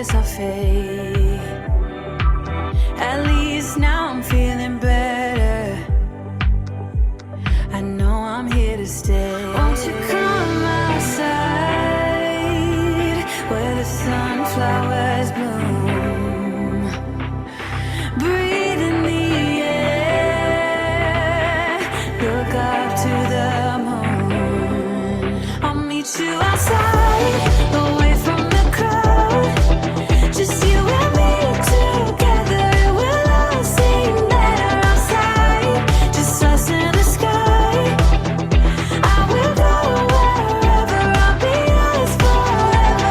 this our fate. At least now I'm feeling better. I know I'm here to stay. Won't you come outside where the sunflowers bloom? Breathe in the air, look up to the moon. I'll meet you outside, away from the crowd. Just you and me together, it will all seem better outside. Just us in the sky. I will go wherever, I'll be yours forever.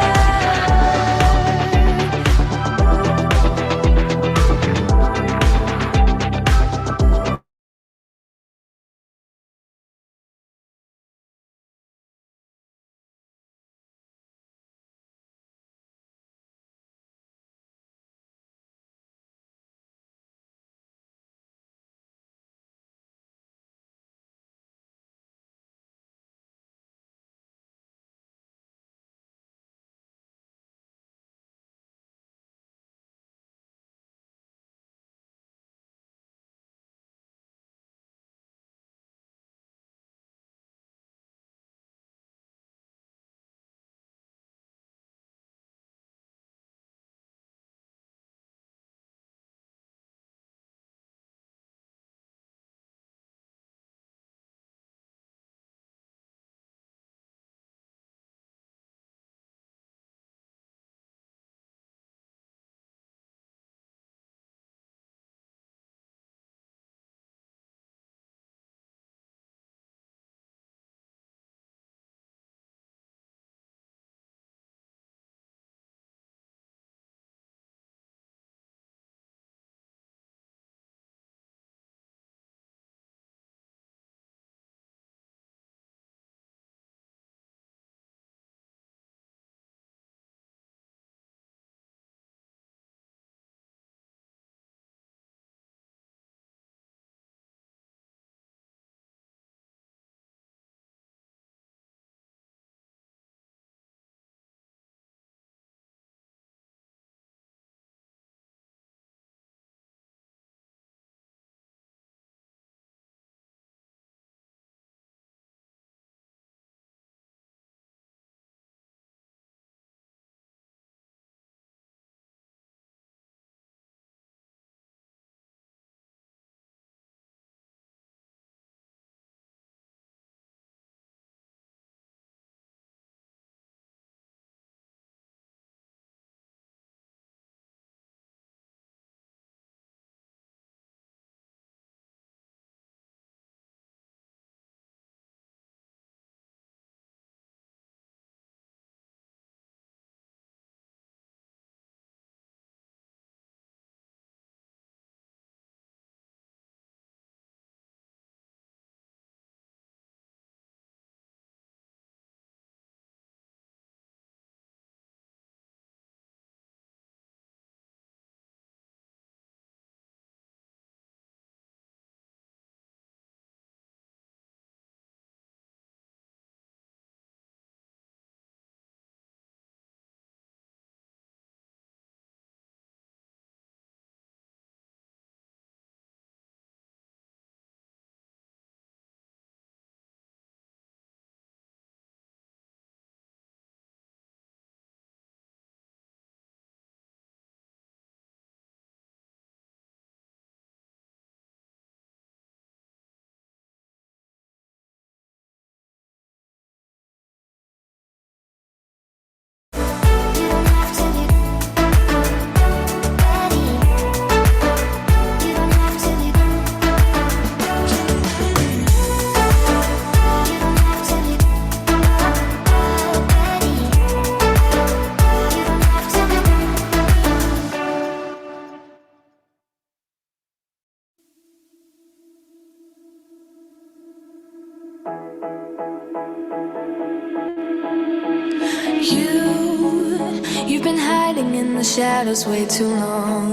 You've been hiding in the shadows way too long.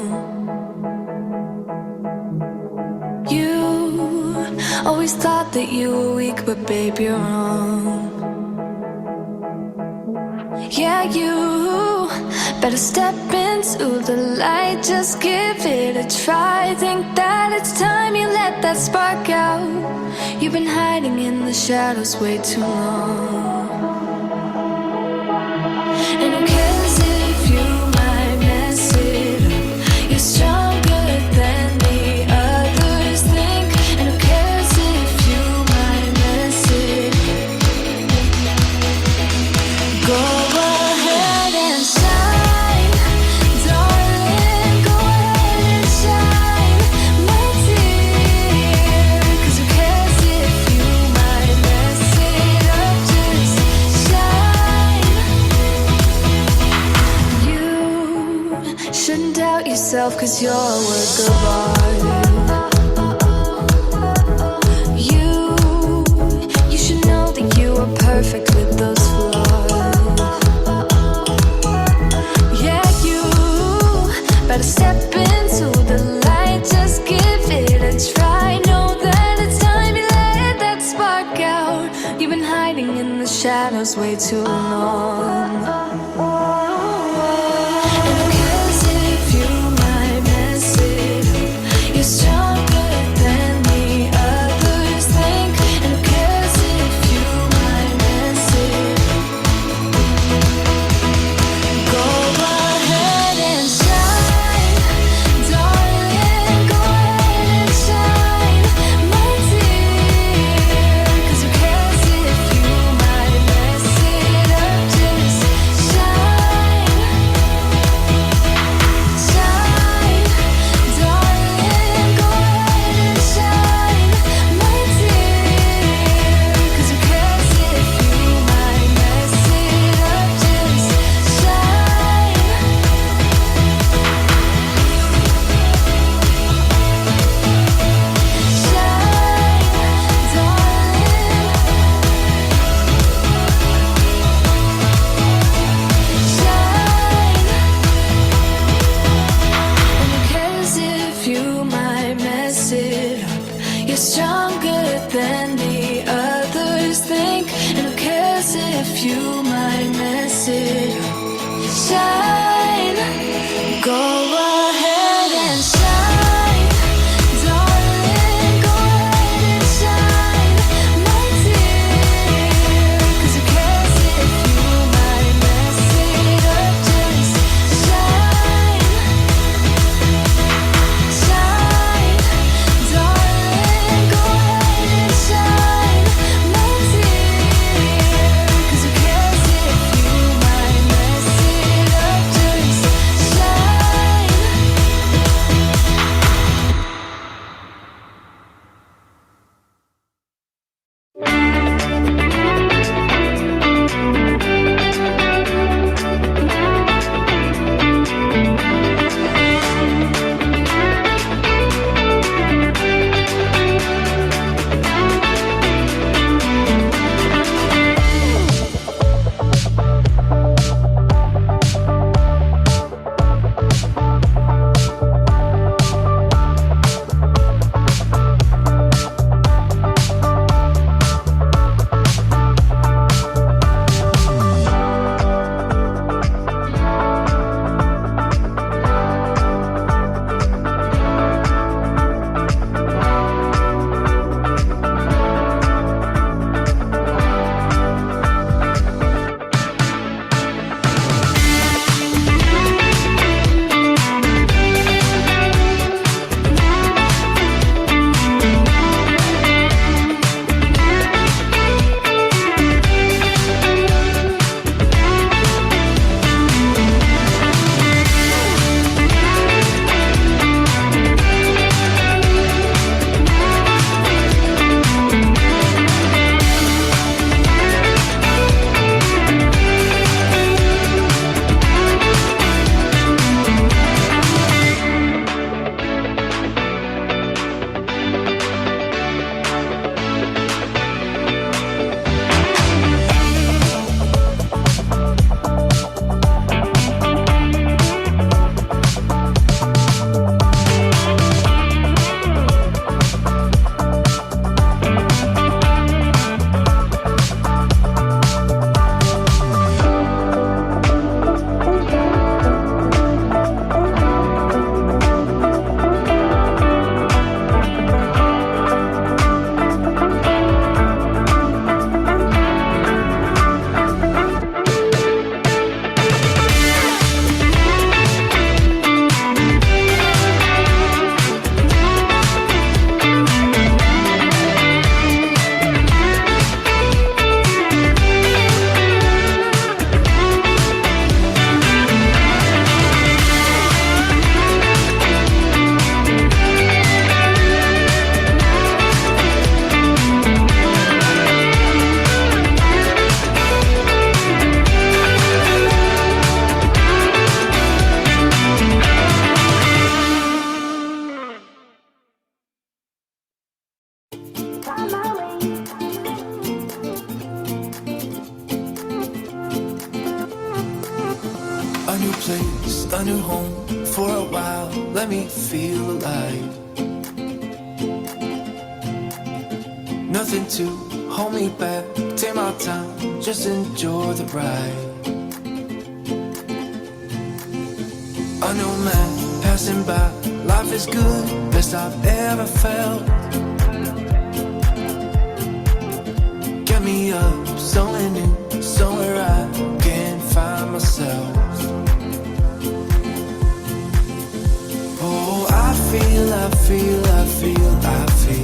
You always thought that you were weak, but babe, you're wrong. Yeah, you Better step into the light, just give it a try. Think that it's time you let that spark out. You've been hiding in the shadows way too long. And who cares if you might mess it up? You're stronger than the others think. And who cares if you might mess it up? Go ahead and shine, darling, go ahead and shine, my dear. 'Cause who cares if you might mess it up? Just shine. You shouldn't doubt yourself, 'cause you're a work of art. You should know that you are perfect with those flaws. Yeah, you better step into the light, just give it a try. Know that it's time you let that spark out. You've been hiding in the shadows way too long. And who cares if you might mess it up? You're stronger than the others think. And who cares if you might mess it up? Go ahead and shine, darling, go ahead and shine, my dear. 'Cause who cares if you might mess it up? Just shine, shine, darling, go ahead and shine, my dear. 'Cause who cares if you might mess it up? Just shine. You're stronger than the others think. And who cares if you might mess it up? Shine, go ahead and shine, darling, go ahead and shine, my dear. 'Cause who cares if you might mess it up? Just shine, shine, darling, go ahead and shine, my dear. 'Cause who cares if you might mess it up? Just A new place, a new home. For a while, let me feel alive. Nothing to hold me back. Take my time, just enjoy the ride. A new man passing by. Life is good, best I've ever felt. Get me up, somewhere new, somewhere I can find myself. Oh, I feel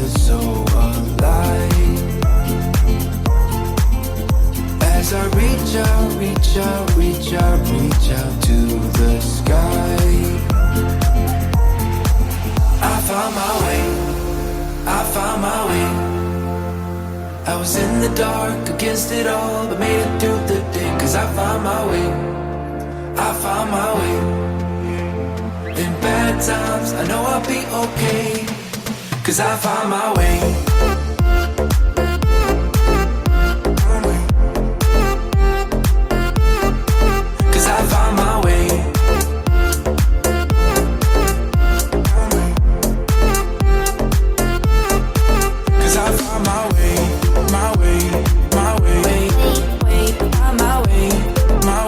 so alive. As I reach out to the sky. I found my way. I was in the dark against it all, but made it through the day. Cause I found my way. In bad times, I know I'll be okay. Cause I found my way. Cause I found my way. Cause I found my way. My way. Find my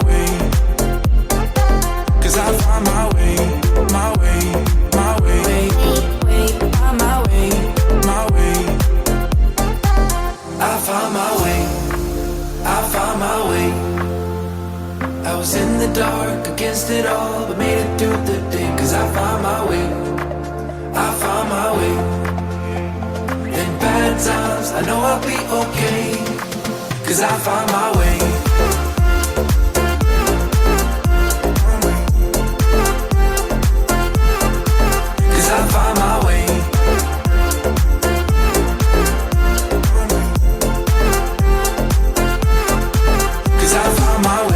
way. Cause I found my way. My way. Find my way. I found my way. I was in the dark against it all, but made it through the day. Cause I found my way. In bad times, I know I'll be okay. Cause I found my way. Cause I found my way. Cause I found my way.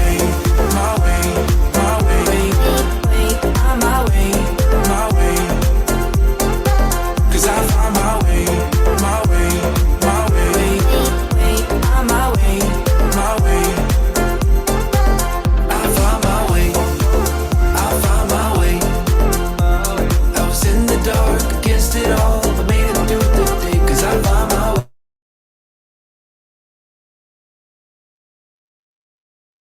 Cause I found my way. I was in the dark against it all, but made it through the day. Cause I found my way.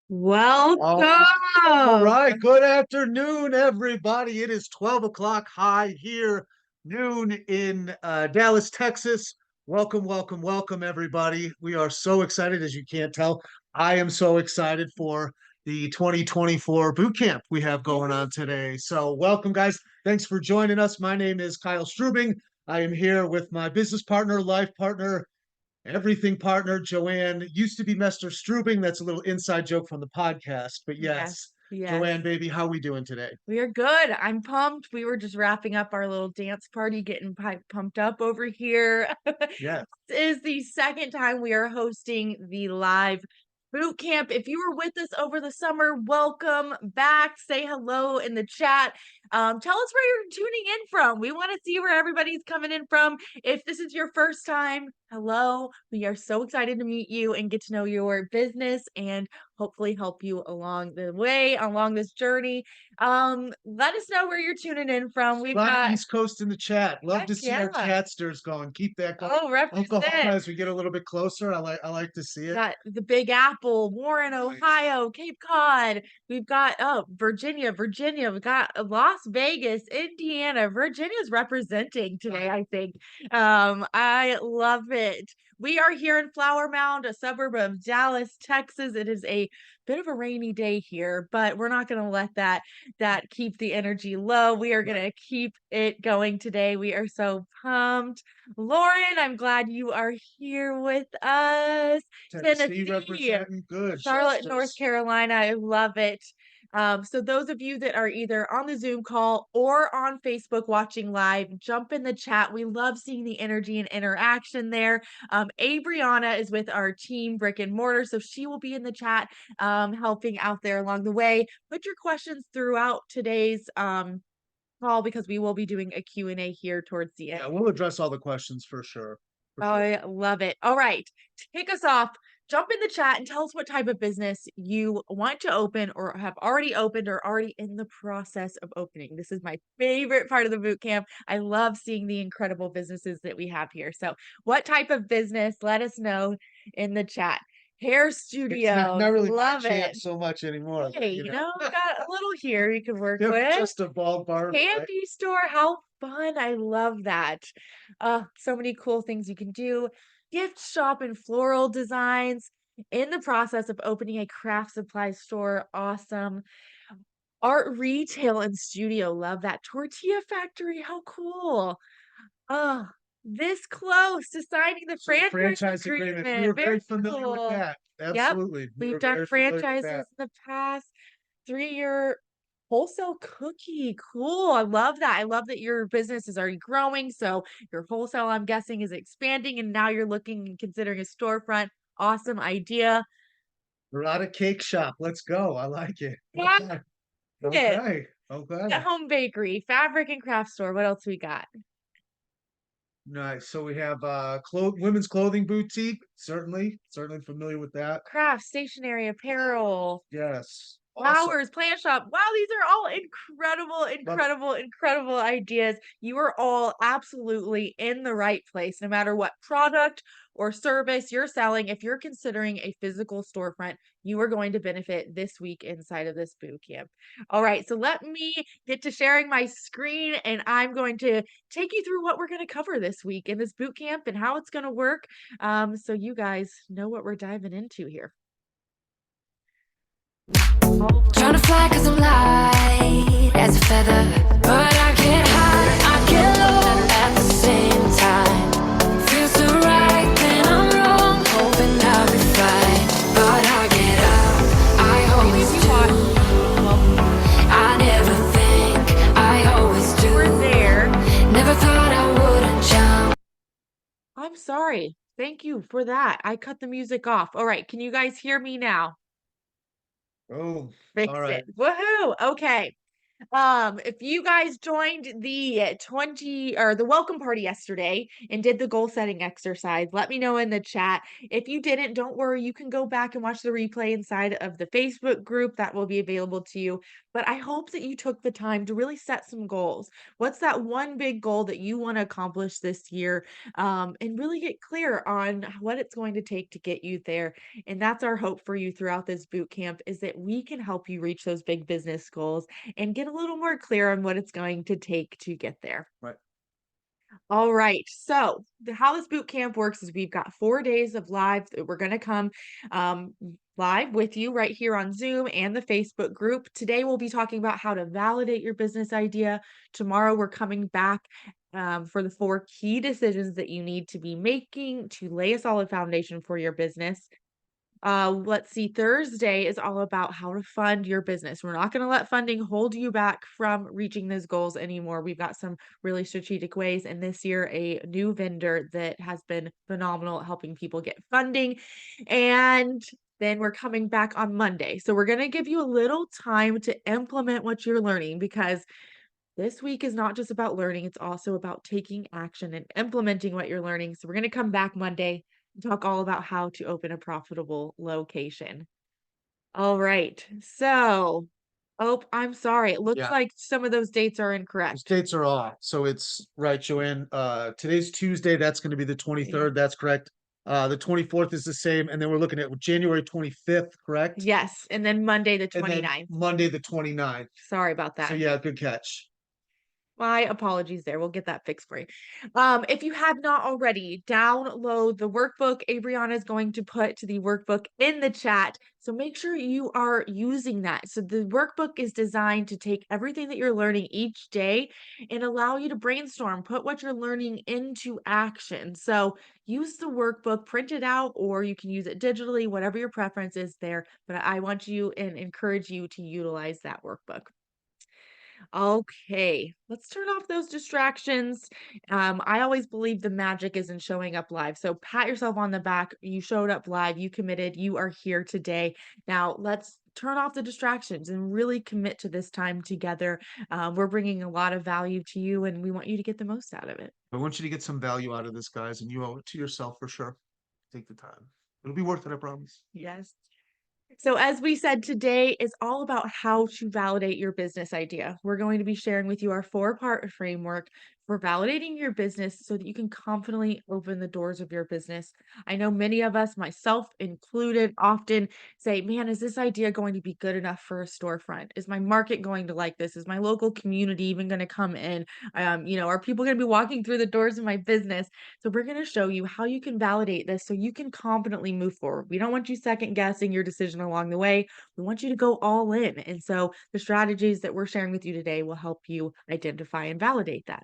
Welcome. All right. Good afternoon, everybody. It is 12 o'clock high here, noon in Dallas, Texas. Welcome, everybody. We are so excited, as you can't tell. I am so excited for the 2024 boot camp we have going on today. So welcome, guys. Thanks for joining us. My name is Kyle Strubing. I am here with my business partner, life partner, everything partner, Joanne. Used to be Mr. Strubing. That's a little inside joke from the podcast. But yes, Joanne, baby, how we doing today? We are good. I'm pumped. We were just wrapping up our little dance party, getting pumped up over here. Yeah. This is the second time we are hosting the live boot camp. If you were with us over the summer, welcome back. Say hello in the chat. Tell us where you're tuning in from. We want to see where everybody's coming in from. If this is your first time, hello. We are so excited to meet you and get to know your business and hopefully help you along the way, along this journey. Let us know where you're tuning in from. We've got East Coast in the chat. Love to see our yeah. catsters going. Keep that going. Oh, Uncle represent. as we get a little bit closer. I like to see it. Got the Big Apple, Warren, Ohio, Cape Cod. We've got Virginia. We've got Las Vegas, Indiana. Virginia's representing today, I think. I love it. We are here in Flower Mound, a suburb of Dallas, Texas. It is a bit of a rainy day here, but we're not going to let that keep the energy low. We are going to keep it going today. We are so pumped. Lauren, I'm glad you are here with us. Tennessee representing good. Charlotte, North Carolina. I love it. So those of you that are either on the Zoom call or on Facebook watching live, jump in the chat. We love seeing the energy and interaction there. Abriana is with our team Brick and Mortar, so she will be in the chat helping out there along the way. Put your questions throughout today's call because we will be doing a Q&A here towards the end. Yeah, we'll address all the questions for sure. I love it. All right, to kick us off, jump in the chat and tell us what type of business you want to open or have already opened or already in the process of opening. This is my favorite part of the boot camp. I love seeing the incredible businesses that we have here. So, what type of business? Let us know in the chat. Hair It's studios, not really my love jam it. so much anymore, Hey, you know. got a little here you can work Yep, with. just a ballpark, right? Candy store, how fun. I love that. So many cool things you can do. Gift shop and floral designs. In the process of opening a craft supply store. Awesome. Art retail and studio. Love that. Tortilla factory. How cool. Oh, this close to signing the So the franchise franchise agreement, we agreement. were Very very familiar with cool. that. Yep. Absolutely. We We've were done very familiar with franchises that. in the past. 3-year wholesale cookie. Cool. I love that. I love that your business is already growing. So your wholesale, I'm guessing, is expanding, and now you're looking and considering a storefront. Awesome idea. Burrata Cake Shop. Let's go. I like it. Got Okay. it. Okay. Okay. At home bakery, fabric and craft store. What else we got? Nice. So we have women's clothing boutique. Certainly familiar with that. Craft, stationery, apparel. Yes. Awesome. Flowers, plant shop. Wow, these are all incredible, Love it. incredible ideas. You are all absolutely in the right place, no matter what product or service you're selling. If you're considering a physical storefront, you are going to benefit this week inside of this boot camp. All right, so let me get to sharing my screen, and I'm going to take you through what we're going to cover this week in this boot camp and how it's going to work, so you guys know what we're diving into here. Trying to fly cause I'm light as a feather, but I can't hide, I get low at the same time. Feels so right, then I'm wrong, hoping I'll be fine, but I get up, I always do. I never think, I always do. We're there. Never thought I wouldn't jump. I'm sorry. Thank you for that. I cut the music off. All right, can you guys hear me now? Oh, Fix all right. it. Woohoo. Okay. If you guys joined the 20 or the welcome party yesterday and did the goal setting exercise, let me know in the chat. If you didn't, don't worry, you can go back and watch the replay inside of the Facebook group that will be available to you. But I hope that you took the time to really set some goals. What's that one big goal that you want to accomplish this year? And really get clear on what it's going to take to get you there. And that's our hope for you throughout this boot camp, is that we can help you reach those big business goals and get a little more clear on what it's going to take to get there. Right. All right. So how this boot camp works is we've got 4 days of live that we're going to come live with you right here on Zoom and the Facebook group. Today we'll be talking about how to validate your business idea. Tomorrow we're coming back for the 4 key decisions that you need to be making to lay a solid foundation for your business. Let's see, Thursday is all about how to fund your business. We're not going to let funding hold you back from reaching those goals anymore. We've got some really strategic ways, and this year, a new vendor that has been phenomenal at helping people get funding. And then we're coming back on Monday. So we're going to give you a little time to implement what you're learning, because this week is not just about learning, it's also about taking action and implementing what you're learning. So we're going to come back Monday and talk all about how to open a profitable location. All right. So, oh, I'm sorry. It looks Yeah. like some of those dates are Those incorrect. dates are off. So it's right, Joanne. Today's Tuesday. That's going to be the 23rd. That's correct. The 24th is the same. And then we're looking at January 25th, correct? Yes. And then Monday the And then 29th. Monday, the 29th. Sorry about So that. yeah, good catch. My apologies there. We'll get that fixed for you. If you have not already, download the workbook. Adriana is going to put the workbook in the chat. So make sure you are using that. So the workbook is designed to take everything that you're learning each day and allow you to brainstorm, put what you're learning into action. So use the workbook, print it out, or you can use it digitally, whatever your preference is there. But I want you and encourage you to utilize that workbook. Okay, let's turn off those distractions. I always believe the magic is in showing up live. So pat yourself on the back. You showed up live, you committed, you are here today. Now let's turn off the distractions and really commit to this time together. We're bringing a lot of value to you, and we want you to get the most out of it. I want you to get some value out of this, guys, and you owe it to yourself for sure. Take the time. It'll be worth it, I promise. Yes. So, as we said, today is all about how to validate your business idea. We're going to be sharing with you our 4-part framework for validating your business so that you can confidently open the doors of your business. I know many of us, myself included, often say, man, is this idea going to be good enough for a storefront? Is my market going to like this? Is my local community even going to come in? Are people going to be walking through the doors of my business? So we're going to show you how you can validate this so you can confidently move forward. We don't want you second guessing your decision along the way. We want you to go all in. And so the strategies that we're sharing with you today will help you identify and validate that.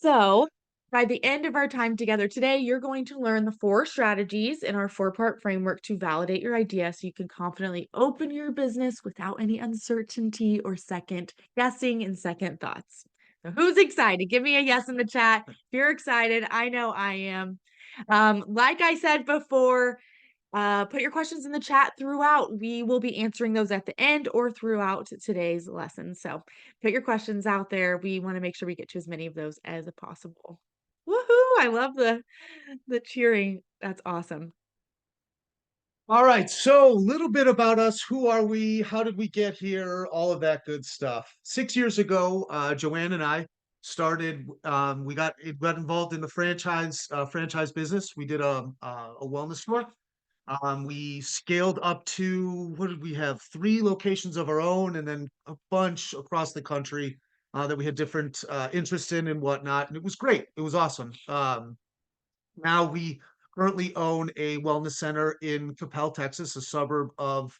So by the end of our time together today, you're going to learn the 4 strategies in our 4-part framework to validate your idea so you can confidently open your business without any uncertainty or second guessing and second thoughts. So who's excited? Give me a yes in the chat. If you're excited, I know I am. Like I said before, put your questions in the chat throughout. We will be answering those at the end or throughout today's lesson. So put your questions out there. We want to make sure we get to as many of those as possible. Woohoo! I love the cheering. That's awesome. All right, so a little bit about us. Who are we? How did we get here? All of that good stuff. 6 years ago, Joanne and I started. We got involved in the franchise business. We did a wellness store. We scaled up to, what did we have? 3 locations of our own, and then a bunch across the country that we had different interests in and whatnot. And it was great. It was awesome. Now we currently own a wellness center in Capel, Texas, a suburb of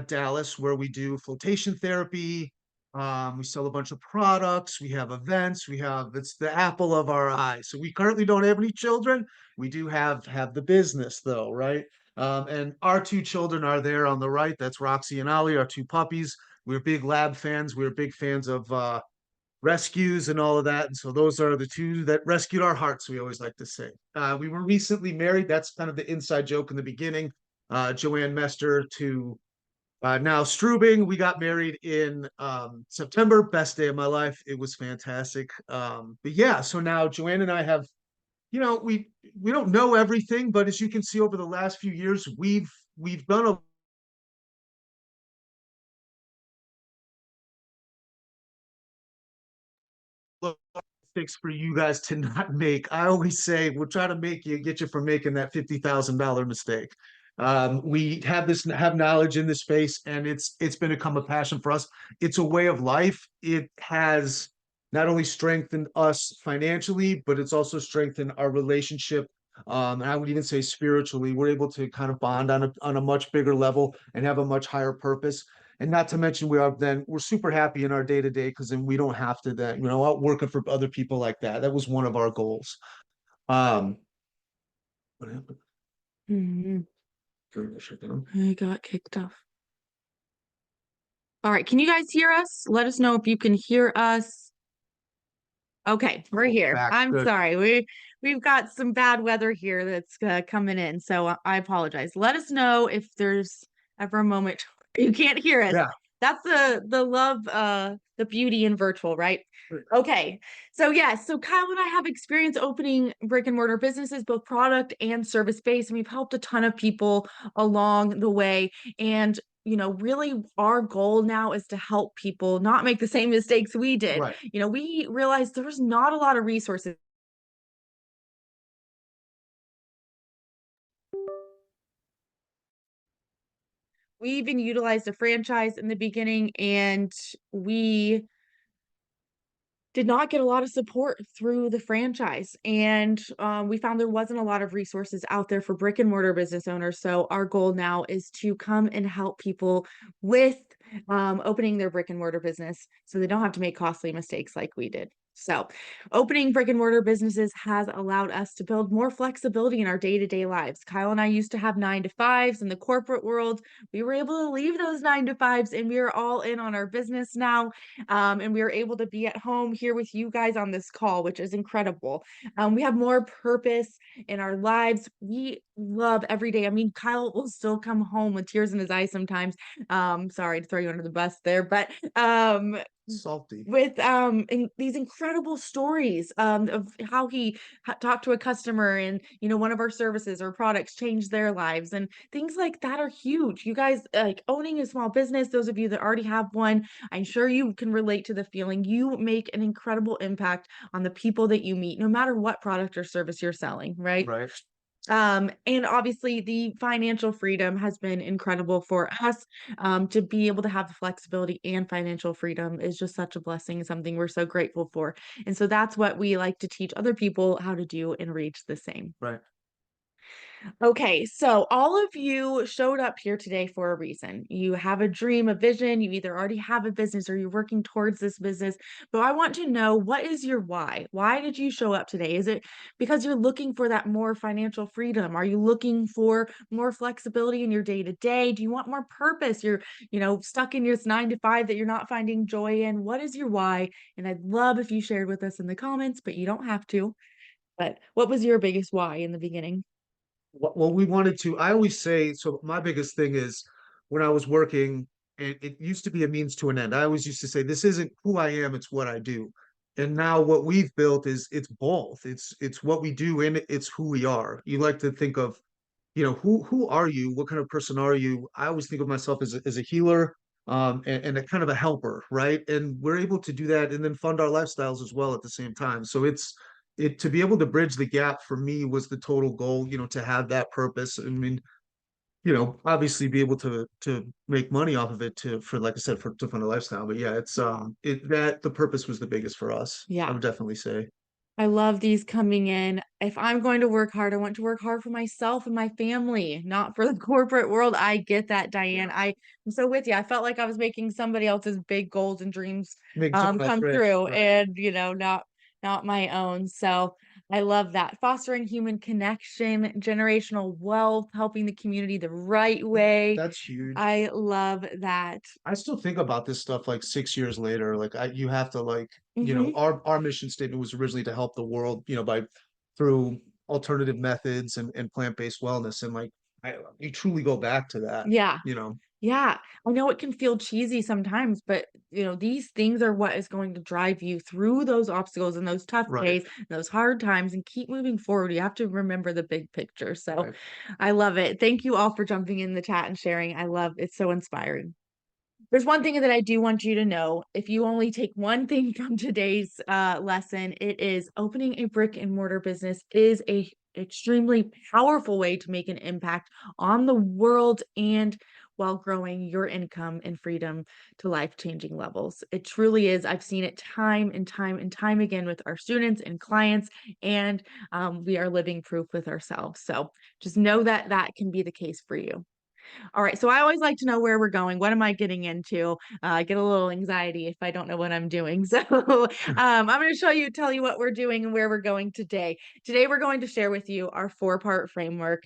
Dallas, where we do flotation therapy. We sell a bunch of products. We have events. It's the apple of our eye. So we currently don't have any children. We do have the business though, right? And our 2 children are there on the right. That's Roxy and Ollie, our 2 puppies. We're big lab fans. We're big fans of rescues and all of that. And so those are the 2 that rescued our hearts, we always like to say. We were recently married. That's kind of the inside joke in the beginning. Joanne Mester to now Strubing. We got married in September. Best day of my life. It was fantastic. But yeah, so now Joanne and I have, we don't know everything, but as you can see over the last few years, we've done a mistakes for you guys to not make. I always say we'll try to get you from making that $50,000 mistake. We have knowledge in this space, and it's become a passion for us. It's a way of life. It has not only strengthened us financially, but it's also strengthened our relationship. And I would even say spiritually, we're able to kind of bond on a much bigger level and have a much higher purpose. And not to mention, we're super happy in our day to day because then we don't have to out working for other people like that. That was one of our goals. What happened? Mhm. I got kicked off. All right. Can you guys hear us? Let us know if you can hear us. Okay, we're here. I'm Good. sorry. We've got some bad weather here that's coming in, so I apologize. Let us know if there's ever a moment you can't hear us. Yeah. That's the love, the beauty in virtual, right? Okay. So yeah, so Kyle and I have experience opening brick and mortar businesses, both product and service based, and we've helped a ton of people along the way. And really our goal now is to help people not make the same mistakes we did. Right. We realized there was not a lot of resources. We even utilized a franchise in the beginning, and we did not get a lot of support through the franchise. And we found there wasn't a lot of resources out there for brick and mortar business owners. So our goal now is to come and help people with opening their brick and mortar business so they don't have to make costly mistakes like we did. So opening brick and mortar businesses has allowed us to build more flexibility in our day-to-day lives. Kyle and I used to have 9-to-5s in the corporate world. We were able to leave those 9-to-5s and we are all in on our business now. And we are able to be at home here with you guys on this call, which is incredible. We have more purpose in our lives. We love every day. I mean, Kyle will still come home with tears in his eyes sometimes. Sorry to throw you under the bus there, but Salty. with these incredible stories of how he talked to a customer and one of our services or products changed their lives, and things like that are huge. You guys, like, owning a small business, those of you that already have one, I'm sure you can relate to the feeling. You make an incredible impact on the people that you meet, no matter what product or service you're selling, right? Right. And obviously the financial freedom has been incredible for us. To be able to have the flexibility and financial freedom is just such a blessing, something we're so grateful for. And so that's what we like to teach other people how to do and reach the same. Right. Okay, so all of you showed up here today for a reason. You have a dream, a vision. You either already have a business or you're working towards this business. But I want to know, what is your why? Why did you show up today? Is it because you're looking for that more financial freedom? Are you looking for more flexibility in your day to day? Do you want more purpose? You're, stuck in your 9 to 5 that you're not finding joy in. What is your why? And I'd love if you shared with us in the comments, but you don't have to. But what was your biggest why in the beginning? Well, we wanted to, I always say, so my biggest thing is when I was working, it used to be a means to an end. I always used to say, this isn't who I am, it's what I do. And now what we've built is it's both. It's what we do and it's who we are. You like to think of, who are you? What kind of person are you? I always think of myself as a healer, and a kind of a helper, right? And we're able to do that and then fund our lifestyles as well at the same time. So it to be able to bridge the gap for me was the total goal, to have that purpose. I mean, obviously be able to make money off of it for, like I said, to fund a lifestyle. But yeah, it's that the purpose was the biggest for us. I Yeah. would definitely say. I love these coming in. If I'm going to work hard, I want to work hard for myself and my family, not for the corporate world. I get that, Diane. Yeah. I'm so with you. I felt like I was making somebody else's big goals and dreams Make someone else come rich. through, Right. and not my own. So I love that. Fostering human connection, generational wealth, helping the community the right way. That's huge. I love that. I still think about this stuff like 6 years later. Like you have to like, Hmm. our mission statement was originally to help the world, by through alternative methods and plant-based wellness. And like you truly go back to that, Yeah. you know. Yeah, I know it can feel cheesy sometimes, but these things are what is going to drive you through those obstacles and those tough Right. days, and those hard times, and keep moving forward. You have to remember the big picture. So Right. I love it. Thank you all for jumping in the chat and sharing. I love it's so inspiring. There's one thing that I do want you to know. If you only take one thing from today's lesson, it is opening a brick and mortar business is a extremely powerful way to make an impact on the world, and while growing your income and freedom to life-changing levels. It truly is. I've seen it time and time and time again with our students and clients, and we are living proof with ourselves. So just know that that can be the case for you. All right. So I always like to know where we're going. What am I getting into? I get a little anxiety if I don't know what I'm doing. So I'm going to tell you what we're doing and where we're going today. Today, we're going to share with you our 4-part framework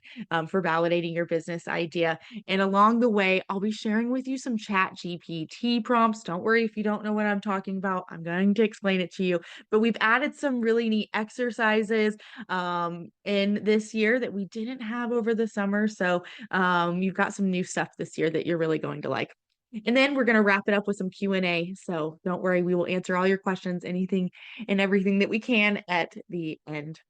for validating your business idea. And along the way, I'll be sharing with you some chat GPT prompts. Don't worry if you don't know what I'm talking about. I'm going to explain it to you. But we've added some really neat exercises in this year that we didn't have over the summer. So you've got some new stuff this year that you're really going to like. And then we're going to wrap it up with some Q&A. So don't worry, we will answer all your questions, anything and everything that we can at the end.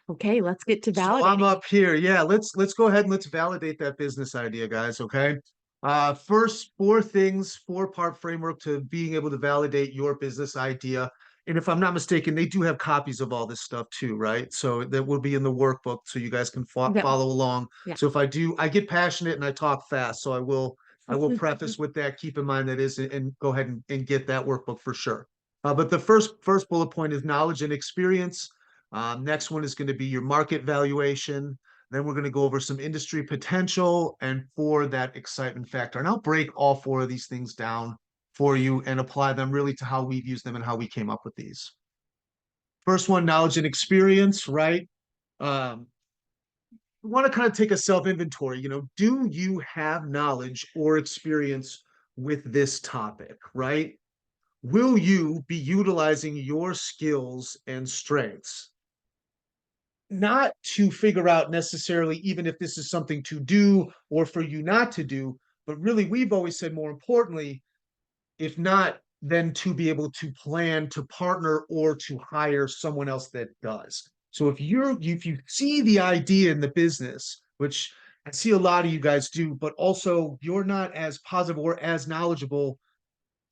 Okay, let's get to So I'm validating. up here. Yeah, let's go ahead and let's validate that business idea, guys. Okay. First, 4 things, 4-part framework to being able to validate your business idea. And if I'm not mistaken, they do have copies of all this stuff too, right? So that will be in the workbook so you guys can Yep. follow along. Yeah. So if I get passionate and I talk fast. So I will preface with that. Keep in mind that is, and go ahead and get that workbook for sure. But the first bullet point is knowledge and experience. Next one is going to be your market valuation. Then we're going to go over some industry potential and for that excitement factor. And I'll break all 4 of these things down for you and apply them really to how we've used them and how we came up with these. First one, knowledge and experience, right? We want to kind of take a self-inventory. Do you have knowledge or experience with this topic, right? Will you be utilizing your skills and strengths? Not to figure out necessarily even if this is something to do or for you not to do, but really we've always said more importantly, if not then to be able to plan to partner or to hire someone else that does. So if you see the idea in the business, which I see a lot of you guys do, but also you're not as positive or as knowledgeable,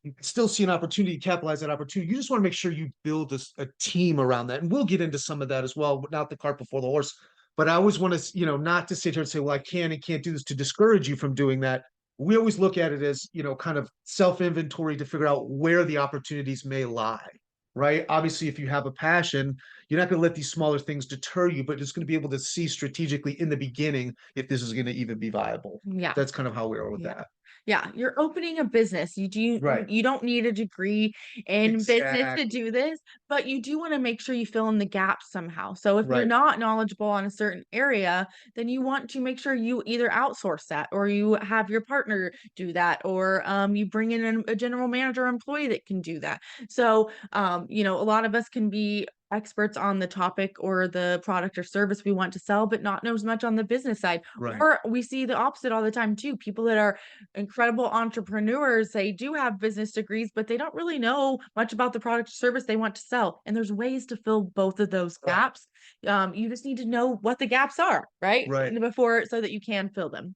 you can still see an opportunity to capitalize that opportunity. You just want to make sure you build a team around that. And we'll get into some of that as well, not the cart before the horse. But I always want to, not to sit here and say, well, I can and can't do this to discourage you from doing that. We always look at it as, kind of self-inventory to figure out where the opportunities may lie, right? Obviously, if you have a passion, you're not going to let these smaller things deter you, but it's going to be able to see strategically in the beginning if this is going to even be viable. Yeah. That's kind of how we are with Yeah. that. Yeah, you're opening a business. Right. You don't need a degree in business to Exactly. do this, but you do want to make sure you fill in the gaps somehow. So if you're Right. not knowledgeable on a certain area, then you want to make sure you either outsource that or you have your partner do that, or you bring in a general manager or employee that can do that. So a lot of us can be experts on the topic or the product or service we want to sell, but not know as much on the business side. Right. Or we see the opposite all the time too. People that are incredible entrepreneurs, they do have business degrees, but they don't really know much about the product or service they want to sell. And there's ways to fill both of those gaps. You just need to know what the gaps are, right? Right. Before, so that you can fill them.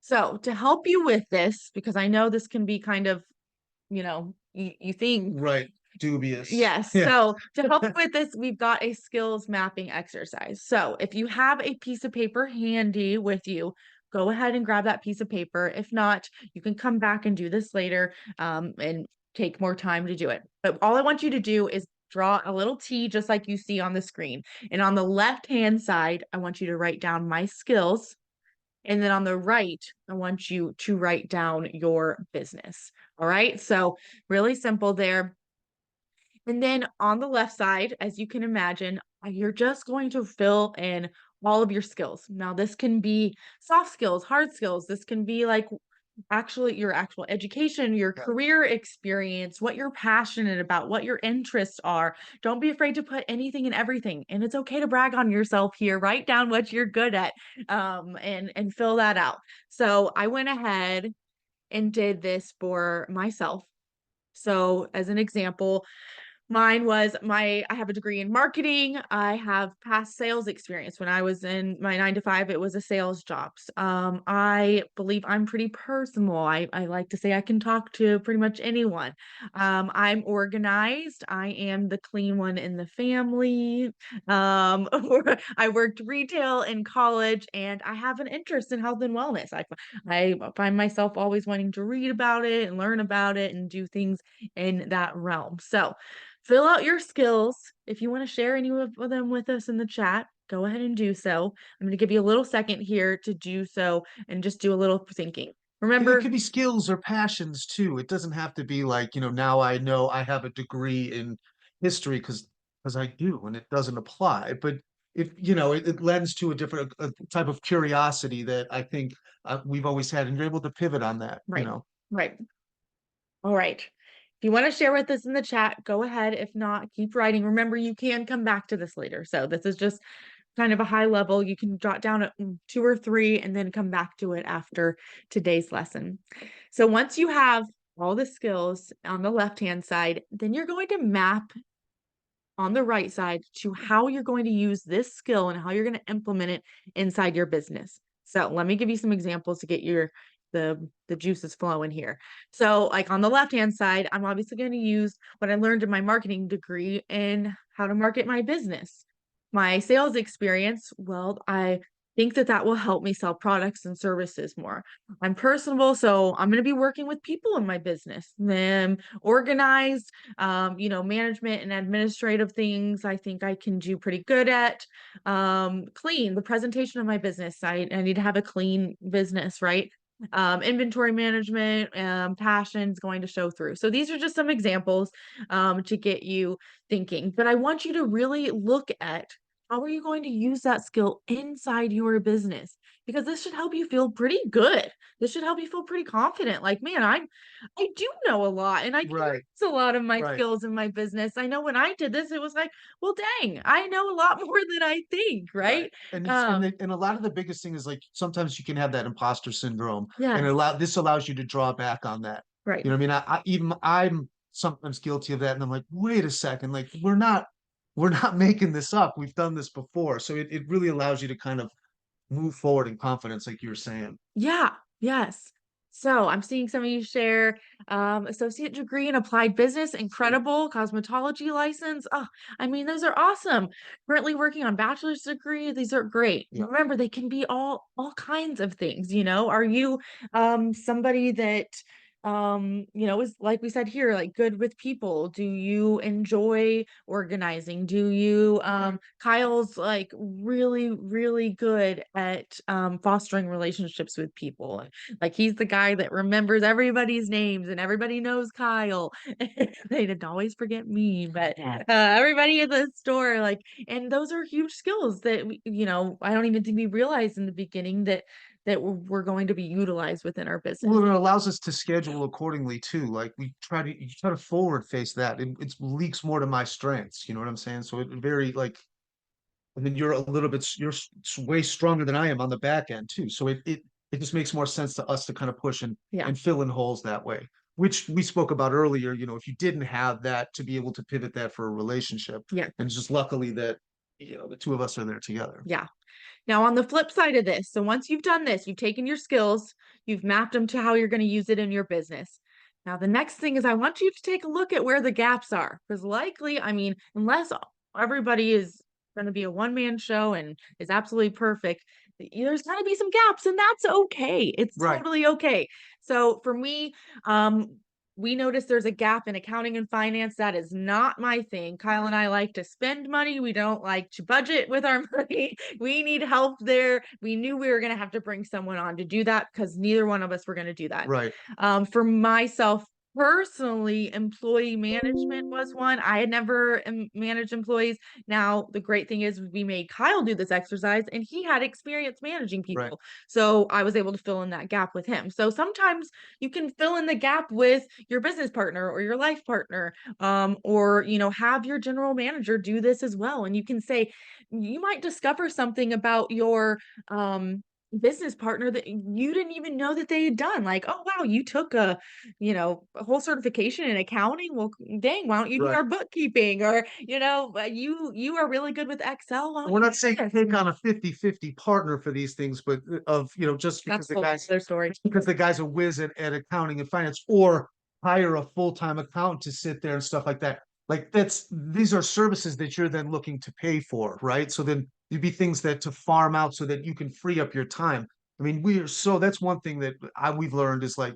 So to help you with this, because I know this can be kind of, you think. Right. Dubious. Yes. Yeah. So to help with this, we've got a skills mapping exercise. So if you have a piece of paper handy with you, go ahead and grab that piece of paper. If not, you can come back and do this later, and take more time to do it. But all I want you to do is draw a little T just like you see on the screen. And on the left-hand side, I want you to write down my skills. And then on the right, I want you to write down your business. All right. So really simple there. And then on the left side, as you can imagine, you're just going to fill in all of your skills. Now, this can be soft skills, hard skills. This can be like actually your actual education, your Yeah. career experience, what you're passionate about, what your interests are. Don't be afraid to put anything and everything. And it's okay to brag on yourself here. Write down what you're good at, and fill that out. So I went ahead and did this for myself. So as an example, mine was I have a degree in marketing. I have past sales experience. When I was in my 9 to 5, it was a sales jobs. I believe I'm pretty personable. I like to say I can talk to pretty much anyone. I'm organized. I am the clean one in the family. I worked retail in college, and I have an interest in health and wellness. I find myself always wanting to read about it and learn about it and do things in that realm. So fill out your skills. If you want to share any of them with us in the chat, go ahead and do so. I'm going to give you a little second here to do so and just do a little thinking. It Remember, could be skills or passions too. It doesn't have to be like, now I know I have a degree in history because I do, and it doesn't apply. But if, it lends to a type of curiosity that I think we've always had, and you're able to pivot on that, right, right. All right. If you want to share with us in the chat, go ahead. If not, keep writing. Remember, you can come back to this later. So this is just kind of a high level. You can jot down 2 or 3 and then come back to it after today's lesson. So once you have all the skills on the left-hand side, then you're going to map on the right side to how you're going to use this skill and how you're going to implement it inside your business. So let me give you some examples to get the juices flowing here. So like on the left-hand side, I'm obviously going to use what I learned in my marketing degree in how to market my business. My sales experience, well, I think that will help me sell products and services more. I'm personable, so I'm going to be working with people in my business. I'm organized, management and administrative things I think I can do pretty good at. Clean, the presentation of my business. I need to have a clean business, right? Inventory management, passions going to show through. So these are just some examples to get you thinking. But I want you to really look at how are you going to use that skill inside your business? Because this should help you feel pretty good. This should help you feel pretty confident. Like, man, I do know a lot, and I can Right. use a lot of my Right. skills in my business. I know when I did this, it was like, well, dang, I know a lot more than I think, right? And Um, and a lot of the biggest thing is like sometimes you can have that imposter syndrome, and yeah, this allows you to draw back on that. right. You know what I mean? I even sometimes guilty of that. And I'm like, wait a second, like we're not making this up. We've done this before. So it really allows you to kind of move forward in confidence, like you were saying. Yeah, yes. So I'm seeing some of you share associate degree in applied business, incredible cosmetology license. Oh, I mean, those are awesome. Currently working on bachelor's degree. These are great. Yeah. Remember, they can be all kinds of things, you know. Are you somebody that is like we said here, like good with people? Do you enjoy organizing? Do you Kyle's like really, really good at fostering relationships with people. Like he's the guy that remembers everybody's names and everybody knows Kyle. They didn't always forget me, but everybody at the store, like, and those are huge skills that I don't even think we realized in the beginning that we're going to be utilized within our business. Well, it allows us to schedule accordingly too. Like you try to forward face that. It leaks more to my strengths. You know what I'm saying? So it very like, and then you're a little bit, way stronger than I am on the back end too. So it just makes more sense to us to kind of push Yeah. and fill in holes that way, which we spoke about earlier. If you didn't have that to be able to pivot that for a relationship, Yeah. and just luckily that, the two of us are there together. Yeah. Now, on the flip side of this, so once you've done this, you've taken your skills, you've mapped them to how you're going to use it in your business. Now, the next thing is I want you to take a look at where the gaps are, because likely, I mean, unless everybody is going to be a one-man show and is absolutely perfect, there's going to be some gaps, and that's okay. It's Right. totally okay. So for me, we noticed there's a gap in accounting and finance. That is not my thing. Kyle and I like to spend money. We don't like to budget with our money. We need help there. We knew we were going to have to bring someone on to do that because neither one of us were going to do that. Right. For myself, personally, employee management was one. I had never managed employees. Now, the great thing is we made Kyle do this exercise and he had experience managing people. Right. So I was able to fill in that gap with him. So sometimes you can fill in the gap with your business partner or your life partner, or, have your general manager do this as well. And you can say, you might discover something about your, business partner that you didn't even know that they had done. Like, oh wow, you took a whole certification in accounting. Well, dang, why don't you do Right. our bookkeeping? Or you are really good with Excel. Why don't We're you not do saying this? take on a 50-50 partner for these things, but just because That's the a whole guy's other story. because the guy's a whiz at accounting and finance, or hire a full-time accountant to sit there and stuff like that. Like these are services that you're then looking to pay for, right? So then you'd be things that to farm out so that you can free up your time. I mean, that's one thing that we've learned is like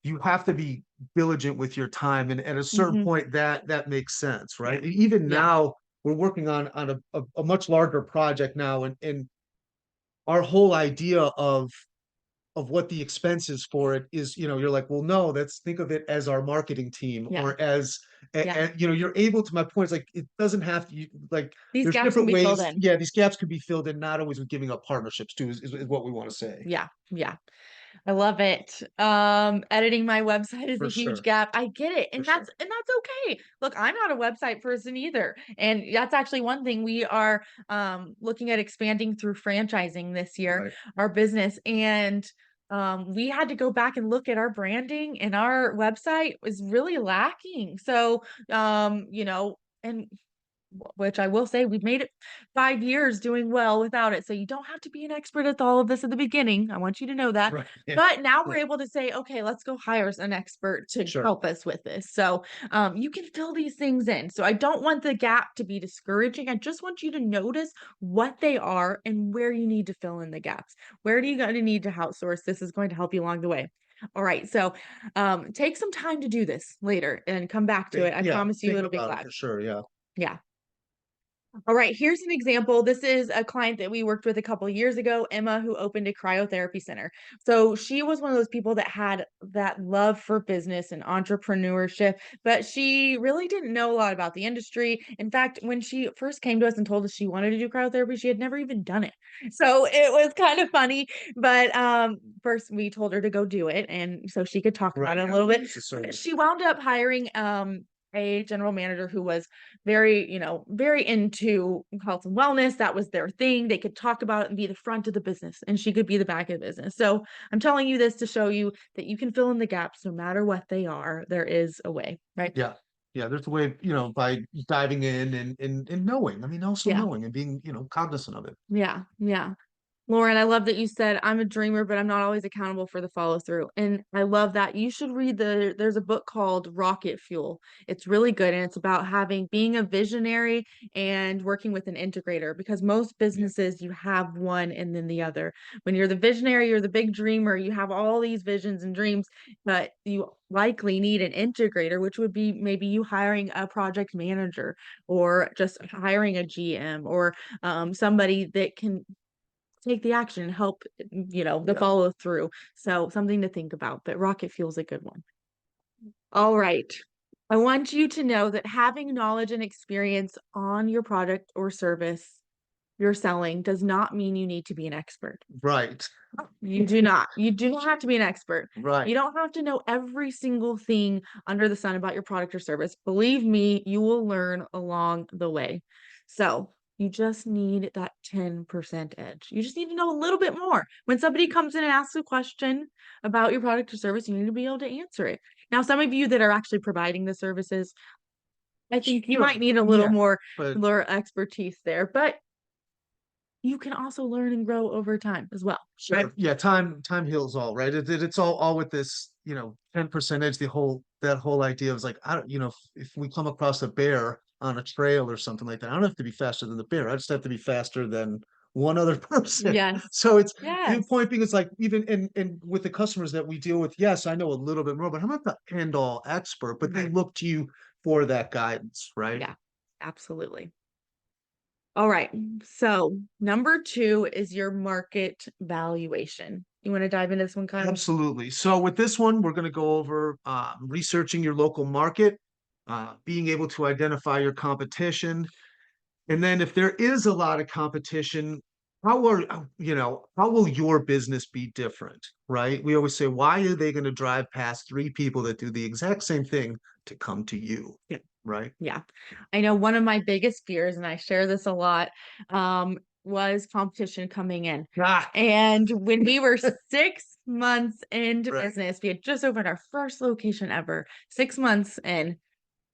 you have to be diligent with your time, and at a certain Mhm. point that makes sense, right? Even Yeah. now we're working on a much larger project now, and our whole idea of what the expenses for it is, you're like, well, no, let's think of it as our marketing team, Yeah. or as Yeah. you're able to, my point is like, it doesn't have to, like, These there's gaps can different be filled ways. in. Yeah, these gaps could be filled in, not always with giving up partnerships too, is what we want to say. Yeah. Yeah. I love it. Editing my website is For a huge sure. gap. I get it. And For sure. that's okay. Look, I'm not a website person either. And that's actually one thing we are looking at expanding through franchising this year, Right. our business. And we had to go back and look at our branding, and our website was really lacking. So and which I will say we've made it 5 years doing well without it. So you don't have to be an expert at all of this at the beginning. I want you to know that. Right. Yeah. But now we're Yeah. able to say, okay, let's go hire an expert to Sure. help us with this. So you can fill these things in. So I don't want the gap to be discouraging. I just want you to notice what they are and where you need to fill in the gaps. Where do you going to need to outsource? This is going to help you along the way. All right. So take some time to do this later and come back to it. I promise you Think it'll be about it glad. for sure. Yeah. Yeah. All right, here's an example. This is a client that we worked with a couple of years ago, Emma, who opened a cryotherapy center. So she was one of those people that had that love for business and entrepreneurship, but she really didn't know a lot about the industry. In fact, when she first came to us and told us she wanted to do cryotherapy, she had never even done it. So it was kind of funny, but first we told her to go do it, and so she could talk about Right. it a little bit. It's a service. She wound up hiring a general manager who was very, very into health and wellness. That was their thing. They could talk about it and be the front of the business, and she could be the back of the business. So I'm telling you this to show you that you can fill in the gaps no matter what they are. There is a way, right? Yeah. Yeah. There's a way, by diving in and knowing. I mean, also Yeah. knowing and being, cognizant of it. Yeah. Yeah. Lauren, I love that you said I'm a dreamer, but I'm not always accountable for the follow through. And I love that. You should read there's a book called Rocket Fuel. It's really good. And it's about being a visionary and working with an integrator, because most businesses you have one and then the other. When you're the visionary, you're the big dreamer, you have all these visions and dreams, but you likely need an integrator, which would be maybe you hiring a project manager or just hiring a GM or somebody that can take the action and help, the follow through. So something to think about, but Rocket Fuel's a good one. All right. I want you to know that having knowledge and experience on your product or service you're selling does not mean you need to be an expert. Right. You do not. You do not have to be an expert. Right. You don't have to know every single thing under the sun about your product or service. Believe me, you will learn along the way. So you just need that 10% edge. You just need to know a little bit more. When somebody comes in and asks a question about your product or service, you need to be able to answer it. Now, some of you that are actually providing the services, I think you might need a little more expertise there, but you can also learn and grow over time as well. Sure. Right? Yeah, time heals all, right? It's all with this, 10% edge, that whole idea of like, I don't, if we come across a bear on a trail or something like that, I don't have to be faster than the bear. I just have to be faster than one other person. Yes. So the Yes. point being is like, even and with the customers that we deal with, yes, I know a little bit more, but I'm not the end all expert, but they look to you for that guidance, right? Yeah, absolutely. All right. So number 2 is your market valuation. You want to dive into this one, Kyle? Absolutely. So with this one, we're going to go over researching your local market, being able to identify your competition, and then if there is a lot of competition, how will your business be different, right? We always say, why are they going to drive past 3 people that do the exact same thing to come to you? Yeah. Right? Yeah. I know one of my biggest fears, and I share this a lot, was competition coming in. Ah, And when we were 6 months into Right. business, we had just opened our first location ever. 6 months in,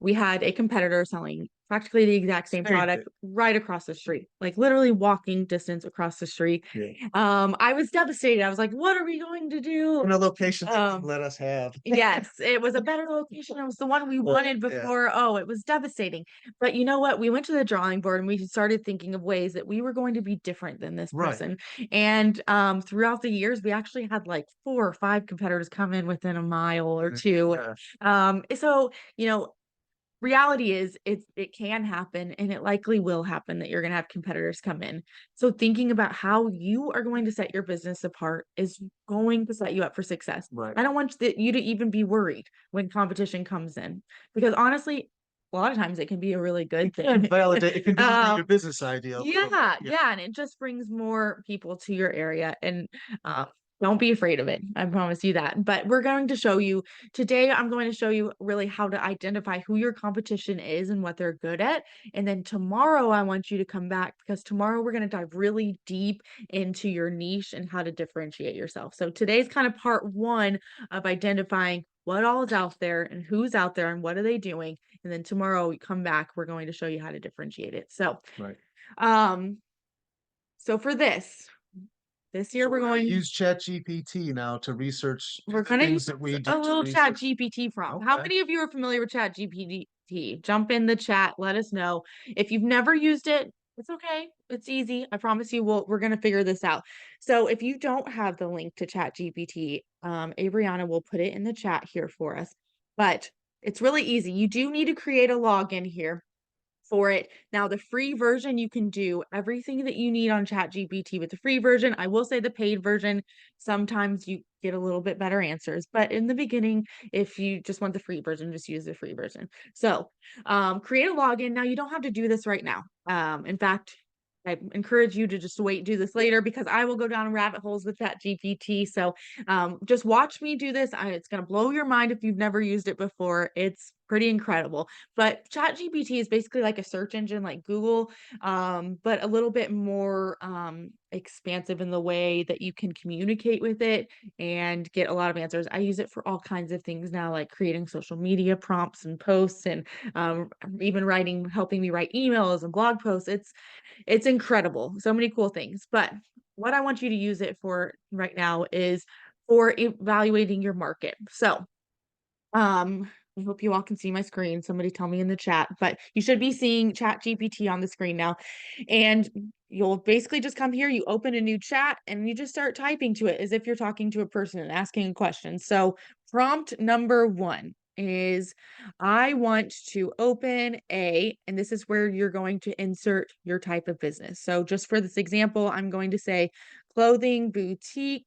we had a competitor selling practically the exact same product right across the street, like literally walking distance across the street. Yeah. I was devastated. I was like, what are we going to do? In a location that you let us have. Yes, it was a better location. It was the one we wanted yeah. before. Oh, it was devastating. But you know what? We went to the drawing board and we started thinking of ways that we were going to be different than this Right. person. And throughout the years, we actually had like 4 or 5 competitors come in within a mile or two. Yeah. So, reality is it can happen, and it likely will happen, that you're going to have competitors come in. So thinking about how you are going to set your business apart is going to set you up for success. Right. I don't want you to even be worried when competition comes in, because honestly, a lot of times it can be a really good thing. And validate, it can validate your business idea. Yeah, and it just brings more people to your area, and don't be afraid of it. I promise you that. But we're going to show you today. I'm going to show you really how to identify who your competition is and what they're good at. And then tomorrow, I want you to come back, because tomorrow we're going to dive really deep into your niche and how to differentiate yourself. So today's kind of part 1 of identifying what all is out there and who's out there and what are they doing. And then tomorrow we come back, we're going to show you how to differentiate it. So, Right. So for this year, we're going to use ChatGPT now to research we're going to use that we a little Chat GPT prompt. How Okay. many of you are familiar with Chat GPT? Jump in the chat. Let us know. If you've never used it, it's okay. It's easy. I promise you, we're going to figure this out. So if you don't have the link to Chat GPT, Abriana will put it in the chat here for us. But it's really easy. You do need to create a login here for it. Now, the free version, you can do everything that you need on ChatGPT with the free version. I will say the paid version, sometimes you get a little bit better answers, but in the beginning, if you just want the free version, just use the free version. So, create a login. Now, you don't have to do this right now. In fact, I encourage you to just wait, do this later, because I will go down rabbit holes with that GPT. So just watch me do this. It's going to blow your mind if you've never used it before. It's pretty incredible. But ChatGPT is basically like a search engine like Google, but a little bit more expansive in the way that you can communicate with it and get a lot of answers. I use it for all kinds of things now, like creating social media prompts and posts, and even helping me write emails and blog posts. It's incredible. So many cool things. But what I want you to use it for right now is for evaluating your market. So, I hope you all can see my screen. Somebody tell me in the chat, but you should be seeing Chat GPT on the screen now. And you'll basically just come here, you open a new chat, and you just start typing to it as if you're talking to a person and asking a question. So, prompt number 1 is I want to open and this is where you're going to insert your type of business. So, just for this example, I'm going to say clothing boutique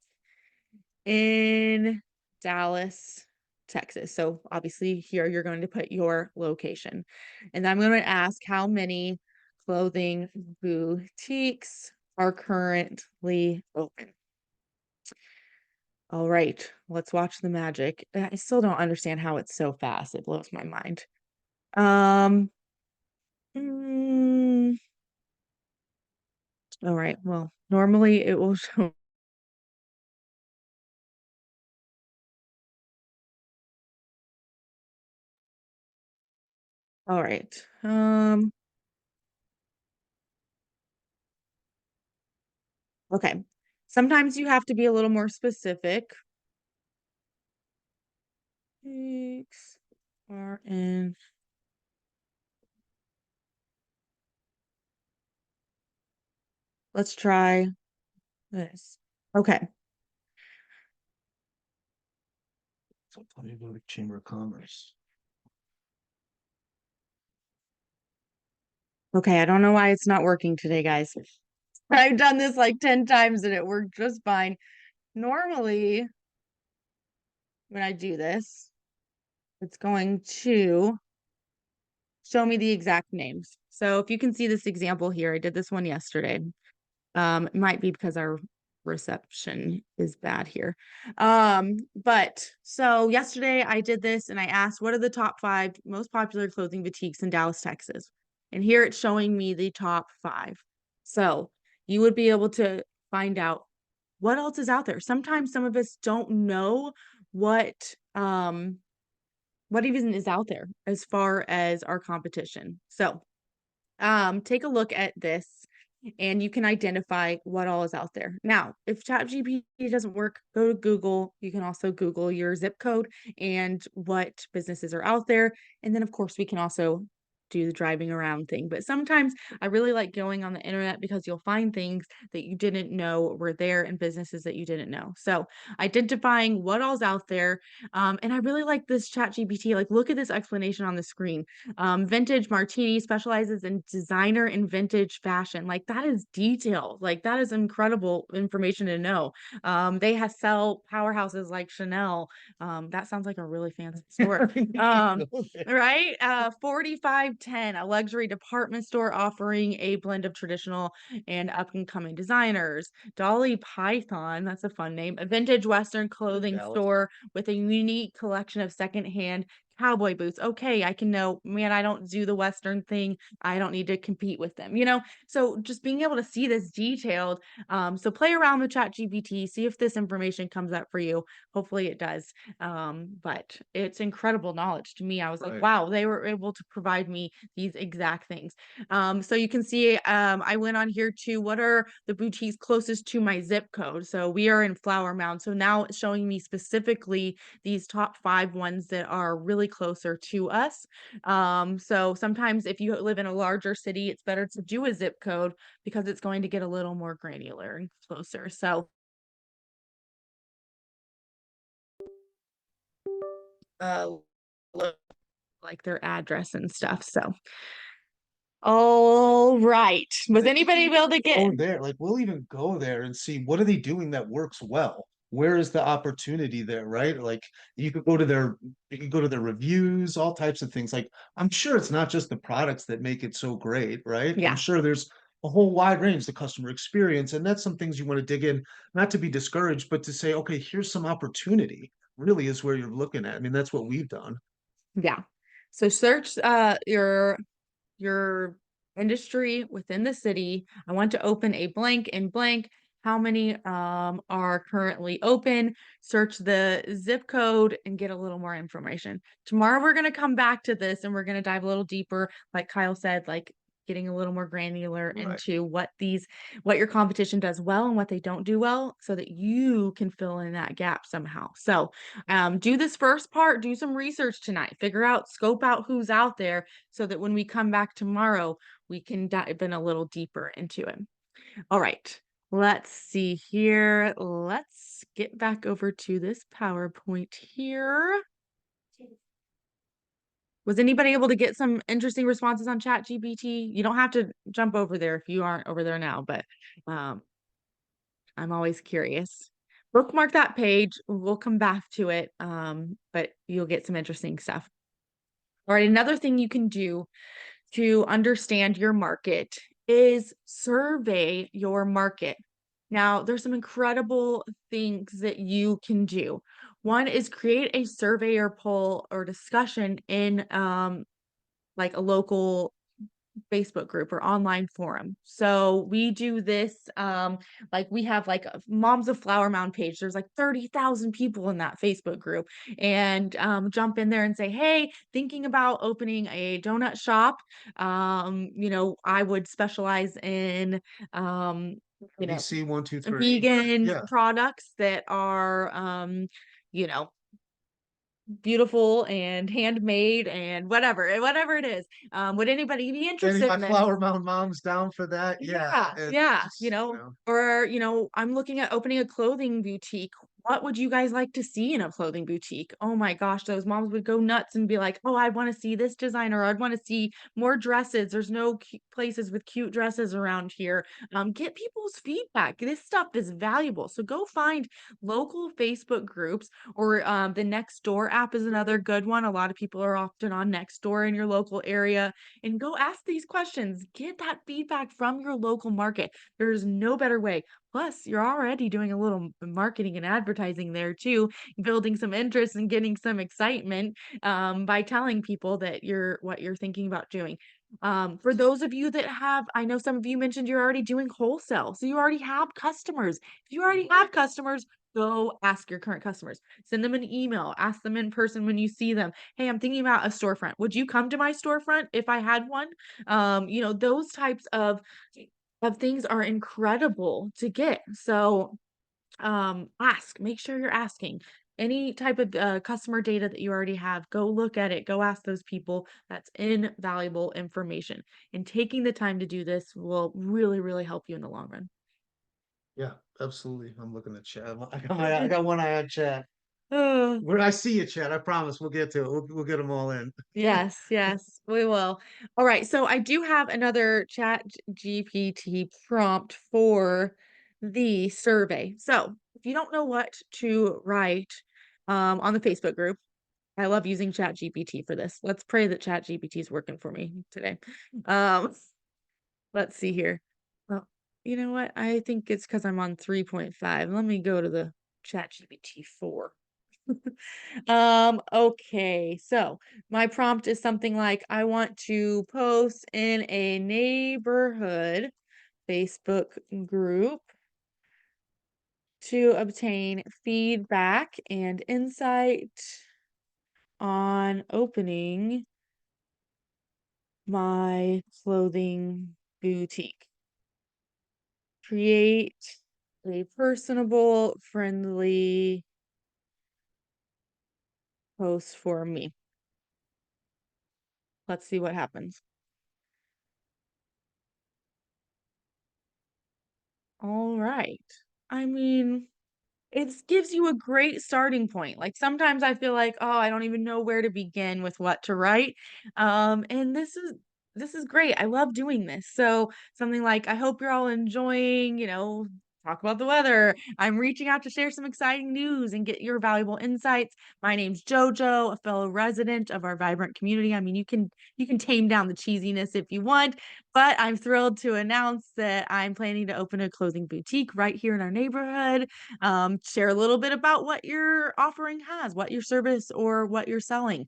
in Dallas, Texas. So obviously here you're going to put your location. And I'm going to ask how many clothing boutiques are currently open. All right, let's watch the magic. I still don't understand how it's so fast. It blows my mind. Um, mm, all right, well, normally it will show. All right. Okay. Sometimes you have to be a little more specific. Boutiques are in. Let's try this. Okay. So let me go to Chamber of Commerce. Okay. I don't know why it's not working today, guys. I've done this like 10 times and it worked just fine. Normally, when I do this, it's going to show me the exact names. So if you can see this example here, I did this one yesterday. It might be because our reception is bad here. But so yesterday I did this and I asked, what are the top 5 most popular clothing boutiques in Dallas, Texas? And here it's showing me the top 5. So you would be able to find out what else is out there. Sometimes some of us don't know what even is out there as far as our competition. So take a look at this and you can identify what all is out there. Now, if ChatGPT doesn't work, go to Google. You can also Google your zip code and what businesses are out there. And then, of course, we can also do the driving around thing. But sometimes I really like going on the internet because you'll find things that you didn't know were there and businesses that you didn't know. So identifying what all's out there. And I really like this ChatGPT. Like, look at this explanation on the screen. Vintage Martini specializes in designer and vintage fashion. Like that is detailed. Like that is incredible information to know. They have sell powerhouses like Chanel. That sounds like a really fancy store. Right? 4510, a luxury department store offering a blend of traditional and up and coming designers. Dolly Python, that's a fun name. A vintage Western clothing Dallas. store with a unique collection of secondhand cowboy boots. Okay, I can know, man, I don't do the Western thing. I don't need to compete with them, you know? So just being able to see this detailed. So play around with ChatGPT, see if this information comes up for you. Hopefully it does. But it's incredible knowledge to me. I was like, Right. wow, they were able to provide me these exact things. So you can see, I went on here to what are the boutiques closest to my zip code. So we are in Flower Mound. So now it's showing me specifically these top 5 ones that are really closer to us. So sometimes if you live in a larger city, it's better to do a zip code because it's going to get a little more granular and closer. So uh like their address and stuff. So all right. Was anybody able to get Go there, like we'll even go there and see what are they doing that works well. Where is the opportunity there, right? Like you could go to their reviews, all types of things. Like I'm sure it's not just the products that make it so great, right? I'm Yeah. sure there's a whole wide range, the customer experience, and that's some things you want to dig in, not to be discouraged, but to say, okay, here's some opportunity. Really is where you're looking at. I mean, that's what we've done. Yeah. So search your industry within the city. I want to open a blank and blank. How many are currently open? Search the zip code and get a little more information. Tomorrow we're going to come back to this and we're going to dive a little deeper, like Kyle said, like getting a little more granular Right. into what your competition does well and what they don't do well so that you can fill in that gap somehow. So do this first part, do some research tonight, scope out who's out there so that when we come back tomorrow, we can dive in a little deeper into it. All right, let's see here. Let's get back over to this PowerPoint here. Was anybody able to get some interesting responses on ChatGPT? You don't have to jump over there if you aren't over there now, but I'm always curious. Bookmark that page. We'll come back to it, but you'll get some interesting stuff. All right, another thing you can do to understand your market is survey your market. Now, there's some incredible things that you can do. One is create a survey or poll or discussion in like a local Facebook group or online forum. So we do this, like we have like a Moms of Flower Mound page. There's like 30,000 people in that Facebook group and jump in there and say, hey, thinking about opening a donut shop. I would specialize in, BC 123. vegan Yeah. products that are, you know, beautiful and handmade and whatever it is. Would anybody be Any interested of my in this? Flower Mound moms down for that? Yeah. Yeah, It's, or I'm looking at opening a clothing boutique. What would you guys like to see in a clothing boutique? Oh my gosh, those moms would go nuts and be like, "Oh, I want to see this designer. I'd want to see more dresses. There's no places with cute dresses around here." Get people's feedback. This stuff is valuable. So go find local Facebook groups or the Nextdoor app is another good one. A lot of people are often on Nextdoor in your local area and go ask these questions. Get that feedback from your local market. There's no better way. Plus, you're already doing a little marketing and advertising there too, building some interest and getting some excitement by telling people that what you're thinking about doing. For those of you that I know some of you mentioned you're already doing wholesale, so you already have customers. If you already have customers, go ask your current customers. Send them an email, ask them in person when you see them. Hey, I'm thinking about a storefront. Would you come to my storefront if I had one? Those types of things are incredible to get. So make sure you're asking any type of customer data that you already have. Go look at it, go ask those people. That's invaluable information, and taking the time to do this will really, really help you in the long run. Yeah, absolutely. I'm looking at chat. I got one eye on chat. Uh, When I see you, chat, I promise we'll get to it. We'll get them all in. Yes, yes, we will. All right, so I do have another Chat GPT prompt for the survey. So if you don't know what to write on the Facebook group, I love using Chat GPT for this. Let's pray that Chat GPT is working for me today. Um, let's see here. Well, you know what? I think it's because I'm on 3.5. Let me go to the Chat GPT 4. Okay, so my prompt is something like, I want to post in a neighborhood Facebook group to obtain feedback and insight on opening my clothing boutique. Create a personable, friendly post for me. Let's see what happens. All right. I mean, it gives you a great starting point. Like sometimes I feel like, oh, I don't even know where to begin with what to write. And this is great. I love doing this. So something like, I hope you're all enjoying, talk about the weather. I'm reaching out to share some exciting news and get your valuable insights. My name's Jojo, a fellow resident of our vibrant community. I mean, you can tame down the cheesiness if you want, but I'm thrilled to announce that I'm planning to open a clothing boutique right here in our neighborhood. Share a little bit about what your offering has, what your service or what you're selling.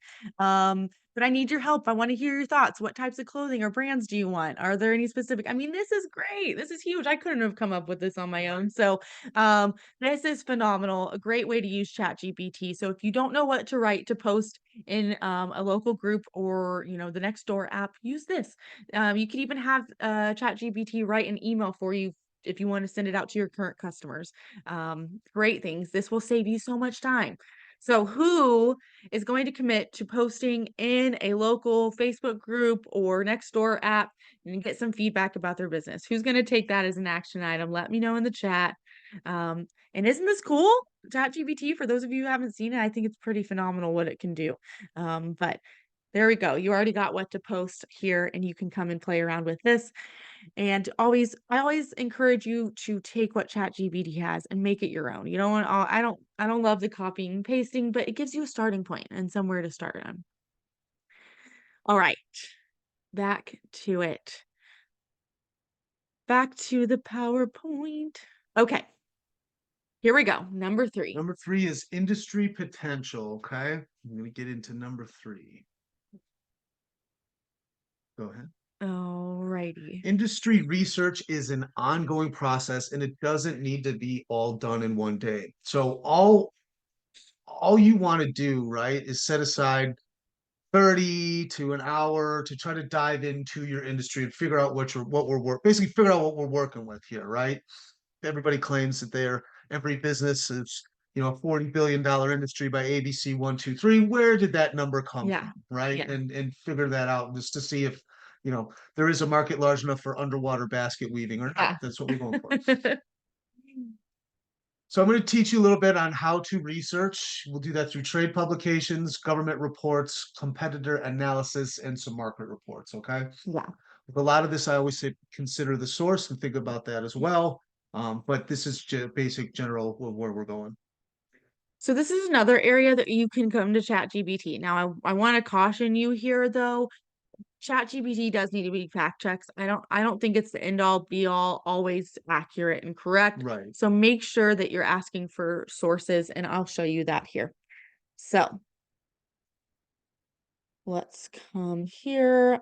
but I need your help. I want to hear your thoughts. What types of clothing or brands do you want? Are there any specific? I mean, this is great. This is huge. I couldn't have come up with this on my own. So, this is phenomenal. A great way to use ChatGPT. So if you don't know what to write to post in a local group or the next door app, use this. You could even have ChatGPT write an email for you if you want to send it out to your current customers. Great things. This will save you so much time. So who is going to commit to posting in a local Facebook group or Nextdoor app and get some feedback about their business? Who's going to take that as an action item? Let me know in the chat. And isn't this cool? ChatGPT, for those of you who haven't seen it, I think it's pretty phenomenal what it can do. But there we go. You already got what to post here, and you can come and play around with this. And I always encourage you to take what ChatGPT has and make it your own. You don't want I don't love the copying and pasting, but it gives you a starting point and somewhere to start on. All right. Back to it. Back to the PowerPoint. Okay. Here we go. Number 3. Number 3 is industry potential. Okay. I'm going to get into number 3. Go ahead. Alrighty. Industry research is an ongoing process and it doesn't need to be all done in one day. So all you want to do, right, is set aside 30 to an hour to try to dive into your industry and figure out basically figure out what we're working with here, right? Everybody claims that every business is, a $40 billion industry by ABC 123. Where did that number come from? Right. Yeah. And figure that out just to see if, there is a market large enough for underwater basket weaving or not. Yeah. That's what we're going for. So I'm going to teach you a little bit on how to research. We'll do that through trade publications, government reports, competitor analysis, and some market reports. Okay. Yeah. With a lot of this, I always say consider the source and think about that as well. But this is basic general where we're going. So this is another area that you can come to ChatGPT. Now, I want to caution you here, though. ChatGPT does need to be fact checks. I don't think it's the end all be all, always accurate and correct. Right. So make sure that you're asking for sources, and I'll show you that here. So let's come here.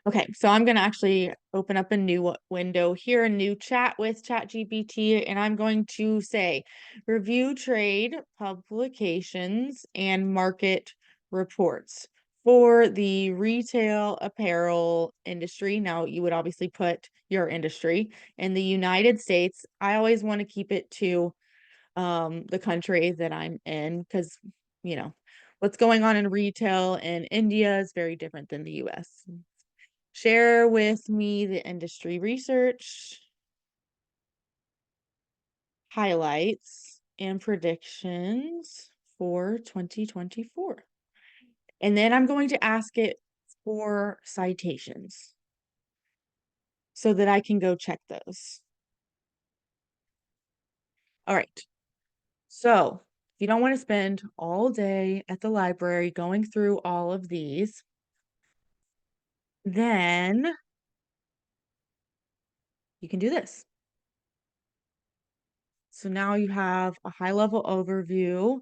Okay, so I'm going to actually open up a new window here, a new chat with ChatGPT, and I'm going to say review trade publications and market reports for the retail apparel industry. Now, you would obviously put your industry in the United States. I always want to keep it to the country that I'm in because, what's going on in retail in India is very different than the US. Share with me the industry research, highlights, and predictions for 2024. And then I'm going to ask it for citations so that I can go check those. All right. So if you don't want to spend all day at the library going through all of these, then you can do this. So now you have a high-level overview,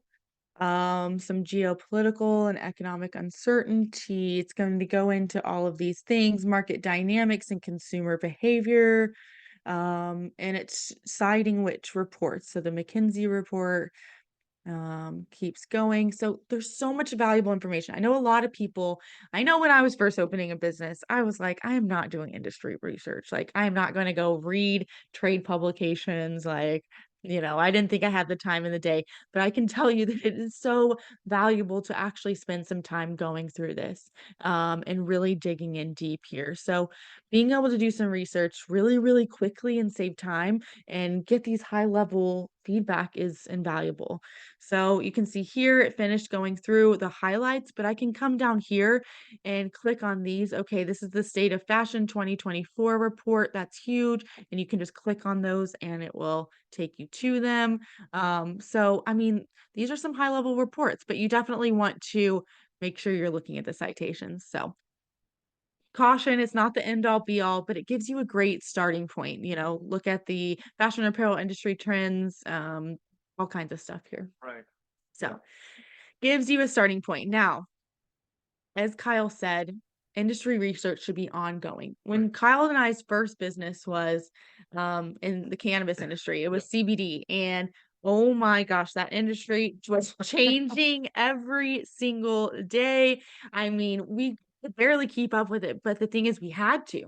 some geopolitical and economic uncertainty. It's going to go into all of these things, market dynamics and consumer behavior. And it's citing which reports. So the McKinsey report, keeps going. So there's so much valuable information. I know a lot of people, I know when I was first opening a business, I was like, I am not doing industry research. Like, I am not going to go read trade publications. Like, I didn't think I had the time in the day, but I can tell you that it is so valuable to actually spend some time going through this, and really digging in deep here. So being able to do some research really, really quickly and save time and get these high level feedback is invaluable. So you can see here it finished going through the highlights, but I can come down here and click on these. Okay, this is the State of Fashion 2024 report. That's huge. And you can just click on those and it will take you to them. So, I mean, these are some high level reports, but you definitely want to make sure you're looking at the citations. So caution, it's not the end all be all, but it gives you a great starting point. Look at the fashion apparel industry trends, all kinds of stuff here. Right. So gives you a starting point. Now, as Kyle said, industry research should be ongoing. When Kyle and I's first business was in the cannabis industry, it was CBD. And oh my gosh, that industry was changing every single day. I mean, we could barely keep up with it, but the thing is, we had to.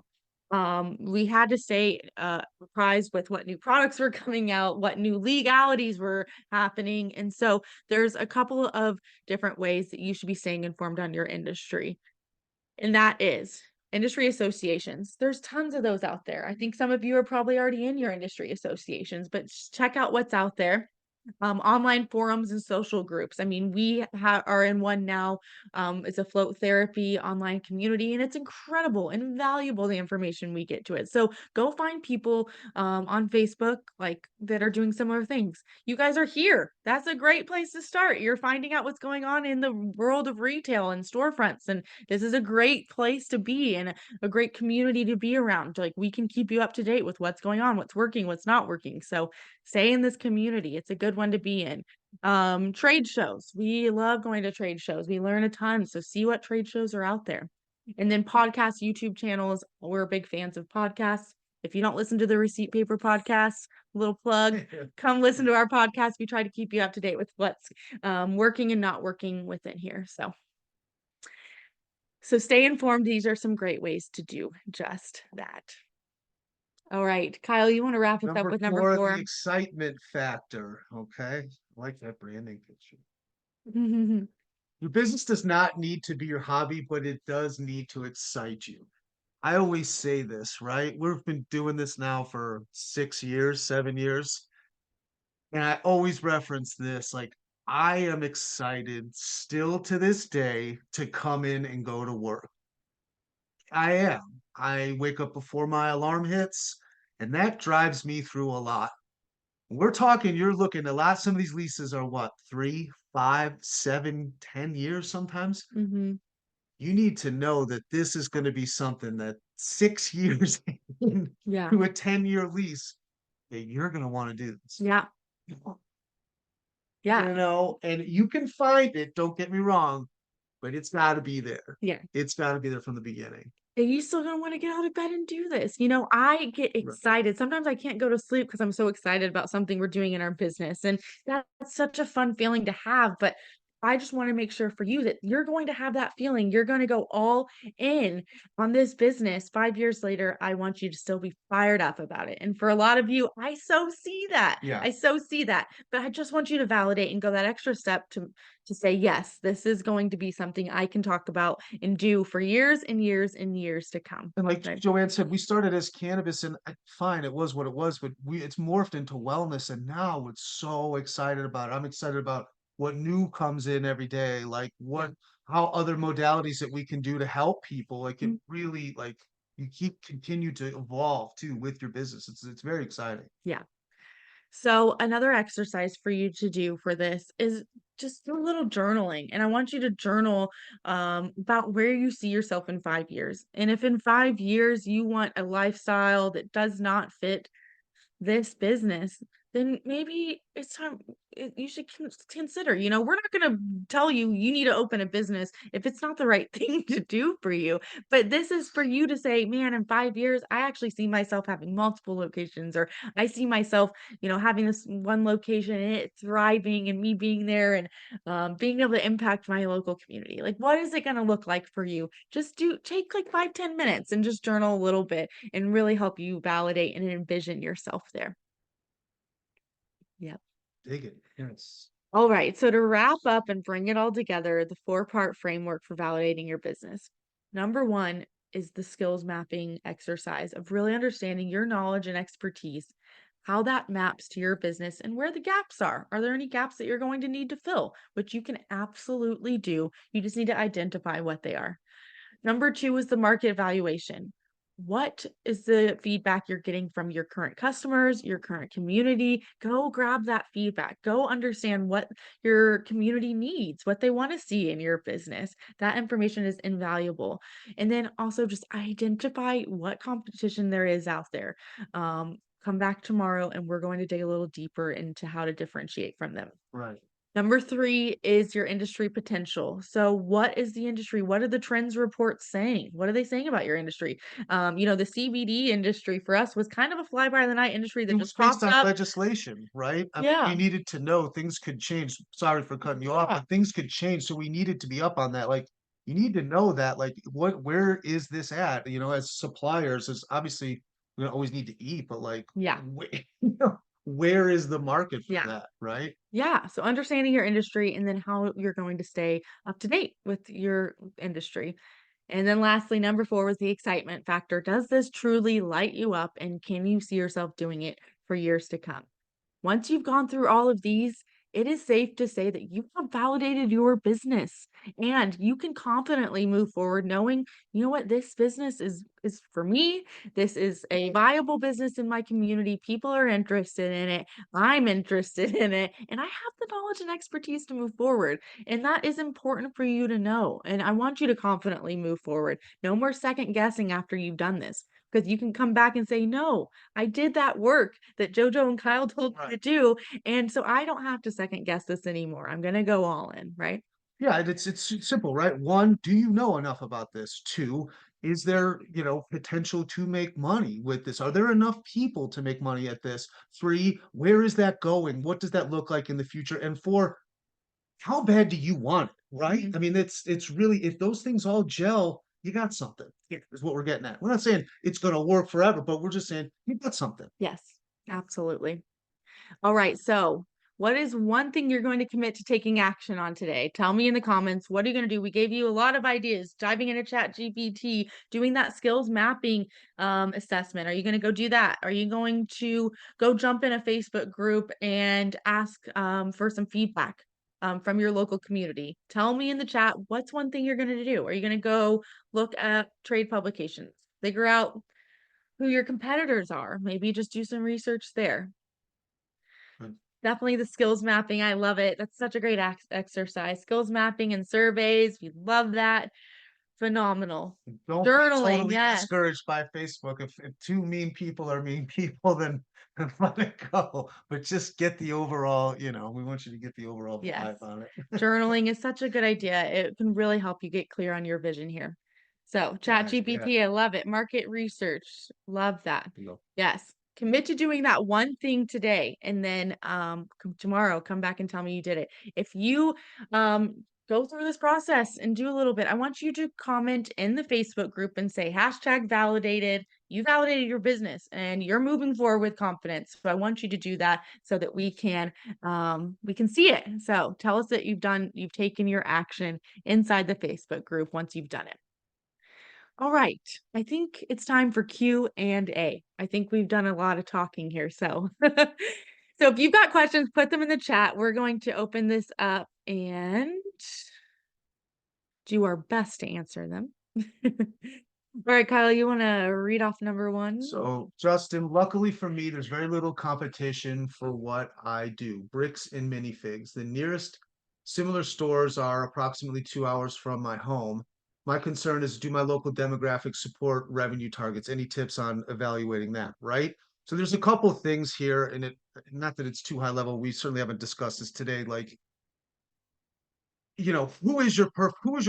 We had to stay apprised with what new products were coming out, what new legalities were happening. And so there's a couple of different ways that you should be staying informed on your industry. And that is industry associations. There's tons of those out there. I think some of you are probably already in your industry associations, but check out what's out there. Online forums and social groups. I mean, we are in one now. It's a float therapy online community, and it's incredible and valuable the information we get to it. So go find people on Facebook like that are doing similar things. You guys are here. That's a great place to start. You're finding out what's going on in the world of retail and storefronts, and this is a great place to be and a great community to be around. Like we can keep you up to date with what's going on, what's working, what's not working. So stay in this community. It's a good one to be in. Trade shows. We love going to trade shows. We learn a ton. So see what trade shows are out there. And then podcasts, YouTube channels. We're big fans of podcasts. If you don't listen to the Receipt Paper podcast, little plug, come listen to our podcast. We try to keep you up to date with what's working and not working within here. So stay informed. These are some great ways to do just that. All right, Kyle, you want to wrap us up with number Number 4? the excitement factor. Okay. I like that branding picture. Your business does not need to be your hobby, but it does need to excite you. I always say this, right? We've been doing this now for 6 years, 7 years. And I always reference this, like, I am excited still to this day to come in and go to work. I am. I wake up before my alarm hits, and that drives me through a lot. We're talking, you're looking a lot. Some of these leases are what, 3, 5, 7, 10 years sometimes. Mm-hmm. You need to know that this is going to be something that 6 years into Yeah. a 10-year lease, that you're going to want to do this. Yeah. Yeah. And you can find it, don't get me wrong, but it's got to be there. Yeah. It's got to be there from the beginning. And you still gonna want to get out of bed and do this. You know, I get excited. Sometimes I can't go to sleep because I'm so excited about something we're doing in our business. And that's such a fun feeling to have. But I just want to make sure for you that you're going to have that feeling. You're going to go all in on this business. 5 years later, I want you to still be fired up about it. And for a lot of you, I so see that. Yeah. I so see that. But I just want you to validate and go that extra step to say, yes, this is going to be something I can talk about and do for years and years and years to come. And like Right. Joanne said, we started as cannabis, and fine, it was what it was, but it's morphed into wellness, and now we're so excited about it. I'm excited about what new comes in every day, like how other modalities that we can do to help people. Like it really, like you continue to evolve too with your business. It's very exciting. Yeah. So another exercise for you to do for this is just do a little journaling. And I want you to journal about where you see yourself in 5 years. And if in 5 years you want a lifestyle that does not fit this business, then maybe it's time you should consider, we're not going to tell you you need to open a business if it's not the right thing to do for you. But this is for you to say, man, in 5 years, I actually see myself having multiple locations, or I see myself, having this one location and it thriving and me being there and being able to impact my local community. Like, what is it going to look like for you? Just take like 5-10 minutes and just journal a little bit and really help you validate and envision yourself there. Yep. Dig it. Yes. All right. So to wrap up and bring it all together, the 4-part framework for validating your business. Number 1 is the skills mapping exercise of really understanding your knowledge and expertise, how that maps to your business and where the gaps are. Are there any gaps that you're going to need to fill, which you can absolutely do? You just need to identify what they are. Number 2 is the market evaluation. What is the feedback you're getting from your current customers, your current community? Go grab that feedback. Go understand what your community needs, what they want to see in your business. That information is invaluable. And then also just identify what competition there is out there. Come back tomorrow and we're going to dig a little deeper into how to differentiate from them. Right. Number 3 is your industry potential. So what is the industry? What are the trends reports saying? What are they saying about your industry? The CBD industry for us was kind of a fly by the night industry It that was just based popped on up. legislation, right? I mean, we Yeah. needed to know things could change. Sorry for cutting you off, Yeah. but things could change, so we needed to be up on that. Like, you need to know that, like, where is this at? As suppliers, is obviously we don't always need to eat, but like, Yeah. where is the market for Yeah. that, right? Yeah. So understanding your industry and then how you're going to stay up to date with your industry. And then lastly, number 4 was the excitement factor. Does this truly light you up and can you see yourself doing it for years to come? Once you've gone through all of these, it is safe to say that you have validated your business and you can confidently move forward knowing, you know what, this business is for me. This is a viable business in my community. People are interested in it. I'm interested in it, and I have the knowledge and expertise to move forward. And that is important for you to know. And I want you to confidently move forward. No more second guessing after you've done this because you can come back and say, no, I did that work that JoJo and Kyle told me to Right. do. And so I don't have to second guess this anymore. I'm going to go all in, right? Yeah, and it's simple, right? One, do you know enough about this? Two, is there, potential to make money with this? Are there enough people to make money at this? Three, where is that going? What does that look like in the future? And four, how bad do you want it, right? Mhm. I mean, it's really, if those things all gel, you got something. Yeah, is what we're getting at. We're not saying it's going to work forever, but we're just saying you got something. Yes, absolutely. All right. So, what is one thing you're going to commit to taking action on today? Tell me in the comments. What are you going to do? We gave you a lot of ideas. Diving into Chat GPT, doing that skills mapping assessment. Are you going to go do that? Are you going to go jump in a Facebook group and ask for some feedback from your local community? Tell me in the chat what's one thing you're going to do. Are you going to go look at trade publications? Figure out who your competitors are. Maybe just do some research there. Right. Definitely the skills mapping. I love it. That's such a great exercise. Skills mapping and surveys. We love that. Phenomenal. Don't be Journaling. totally Yes. discouraged by Facebook. If two mean people are mean people, then let it go. But just get the overall, we want you to get the overall Yes. vibe on it. Journaling is such a good idea. It can really help you get clear on your vision here. So Chat Right, yeah. GPT, I love it. Market research. Love that. No. Yes. Commit to doing that one thing today and then tomorrow come back and tell me you did it. If you go through this process and do a little bit, I want you to comment in the Facebook group and say hashtag validated. You validated your business and you're moving forward with confidence. So I want you to do that so that we can see it. So tell us that you've taken your action inside the Facebook group once you've done it. All right. I think it's time for Q&A. I think we've done a lot of talking here. So, so if you've got questions, put them in the chat. We're going to open this up and do our best to answer them. All right, Kyle, you want to read off number 1? So, Justin, luckily for me, there's very little competition for what I do. Bricks and minifigs. The nearest similar stores are approximately 2 hours from my home. My concern is, do my local demographics support revenue targets? Any tips on evaluating that, right? So there's a couple things here, and not that it's too high level. We certainly haven't discussed this today. Like, who is your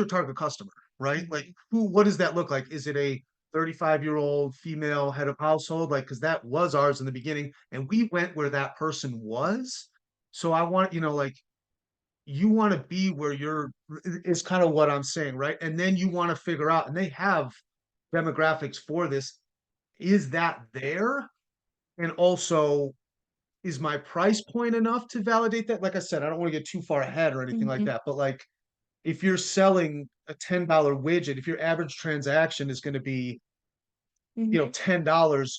target customer, right? Like, what does that look like? Is it a 35-year-old female head of household? Like, because that was ours in the beginning, and we went where that person was. So I want, like, you want to be where is kind of what I'm saying, right? And then you want to figure out, and they have demographics for this. Is that there? And also, is my price point enough to validate that? Like I said, I don't want to get too far ahead or anything like that, but like, if you're selling a $10 widget, if your average transaction is going to be, $10,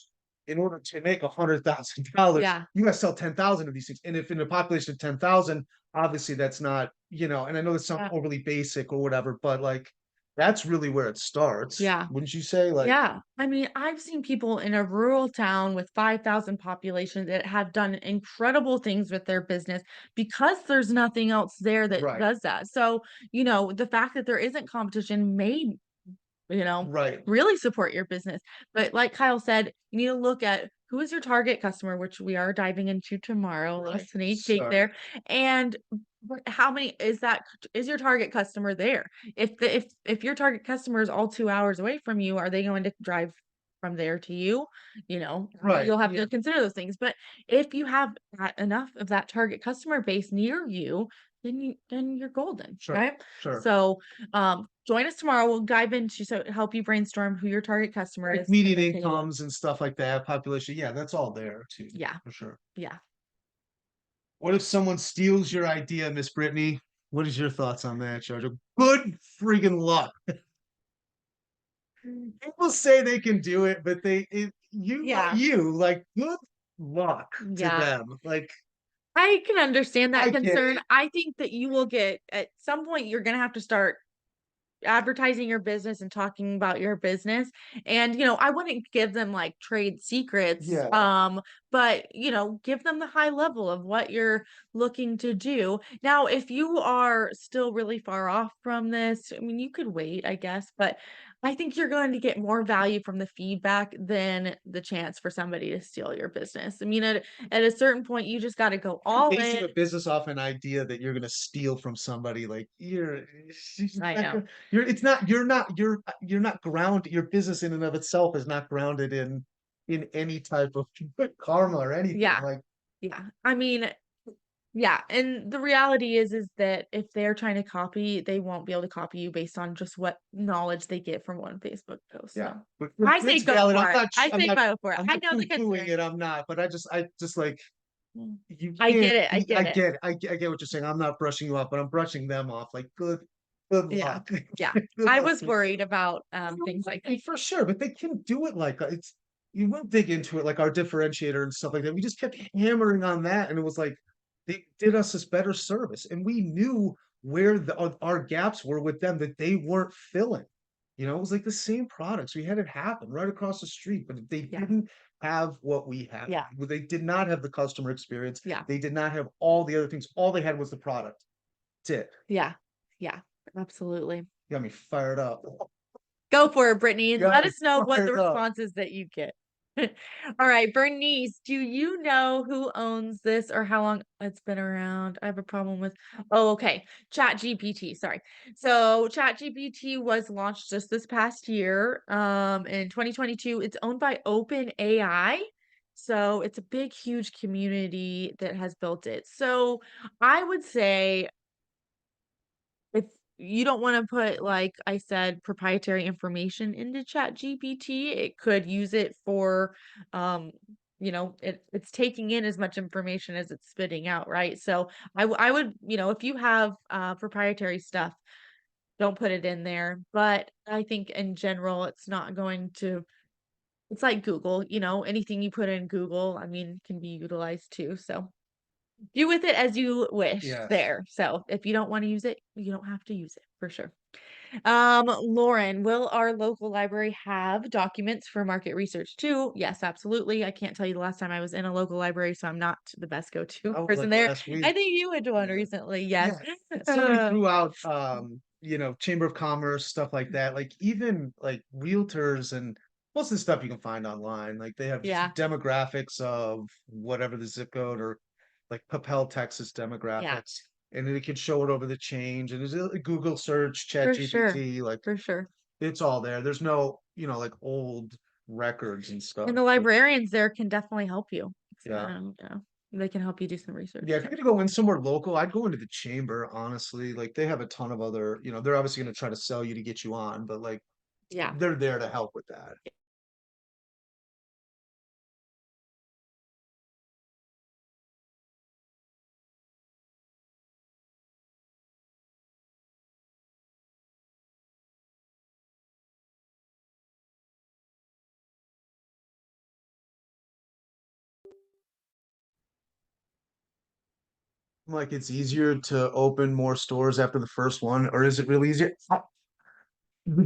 in order to make $100,000, Yeah. you got to sell 10,000 of these things. And if in a population of 10,000, obviously that's not, and I know it's not overly basic or whatever, but like, that's really where it starts. Yeah. Wouldn't you say? Like, Yeah. I mean, I've seen people in a rural town with 5,000 population that have done incredible things with their business because there's nothing else there that right, does that. So, the fact that there isn't competition may right, really support your business. But like Kyle said, you need to look at who is your target customer, which we are diving into tomorrow, a little Right. sneak peek Sorry. there. And how many is your target customer there? If your target customer is all 2 hours away from you, are they going to drive from there to you? Right. You'll have Yeah. to consider those things. But if you have enough of that target customer base near you, then you're golden, Sure. right? Sure. So join us tomorrow. We'll dive into help you brainstorm who your target customer Like is. median And then take a look. incomes and stuff like that, population. Yeah, that's all there too. Yeah, For sure. yeah. What if someone steals your idea, Miss Brittany? What is your thoughts on that, Jojo? Good freaking luck. People say they can do it, but Yeah. you like good luck to Yeah. them. Like I can understand I that get concern. it. I think that you will get at some point you're gonna have to start advertising your business and talking about your business. And, I wouldn't give them like trade secrets, Yeah. but, give them the high level of what you're looking to do. Now, if you are still really far off from this, I mean, you could wait, I guess, but I think you're going to get more value from the feedback than the chance for somebody to steal your business. I mean, at a certain point, you just got to go all Basing in. a business off an idea that you're gonna steal from somebody, like it's I not know. gonna- you're not grounded. Your business in and of itself is not grounded in any type of karma or anything. Yeah. Like Yeah. I mean, yeah, and the reality is that if they're trying to copy, they won't be able to copy you based on just what knowledge they get from one Facebook post. yeah, So but I say it's go valid. for it. I I'm say not go for it. I'm I not know the poo-pooing concern. it. I'm not, but I just like Mm. you I can't. get it. I I get it. get it. I get what you're saying. I'm not brushing you off, but I'm brushing them off. Like good Yeah. luck. Yeah. Good I luck. was worried about things like that. For sure, but they can do it like it's you will dig into it like our differentiator and stuff like that. We just kept hammering on that, and it was like they did us this better service, and we knew where our gaps were with them that they weren't filling. It was like the same products. We had it happen right across the street, but they Yeah. didn't have what we had. Yeah. They did not have the customer experience. Yeah. They did not have all the other things. All they had was the product. That's it. Yeah. Yeah. Absolutely. Got me fired up. Go for it, Brittany, and Got let me us know what the fired up. responses that you get. All right, Bernice, do you know who owns this or how long it's been around? I have a problem with, oh, okay. Chat GPT, sorry. So Chat GPT was launched just this past year, in 2022. It's owned by OpenAI. So it's a big, huge community that has built it. So I would say if you don't want to put, like I said, proprietary information into Chat GPT, it could use it for, um, it's taking in as much information as it's spitting out, right? So I would, if you have proprietary stuff, don't put it in there. But I think in general, it's not going to. It's like Google, anything you put in Google, I mean, can be utilized too. So do with it as you wish Yes. there. So if you don't want to use it, you don't have to use it for sure. Lauren, will our local library have documents for market research too? Yes, absolutely. I can't tell you the last time I was in a local library, so I'm not the best go-to I was person like there. last I week. think you went to one Yeah. recently. Yes. Yeah. Somebody Uh, threw out Chamber of Commerce, stuff like that. Like even like realtors and most of the stuff you can find online. Like they have just yeah. demographics of whatever the zip code or like Papel, Texas Yeah. demographics. And then it can show it over the change. And there's a Google search, Chat For sure. GPT, like For sure. it's all there. There's no, like old records and stuff. And the librarians there can definitely help you. Yeah. They can help you do some research. Yeah, if So, you're gonna go in somewhere local, I'd go into the chamber, honestly. Like they have a ton of other, they're obviously gonna try to sell you to get you on, but like yeah. they're there to help with that. Like it's easier to open more stores after the first one, or is it really easier?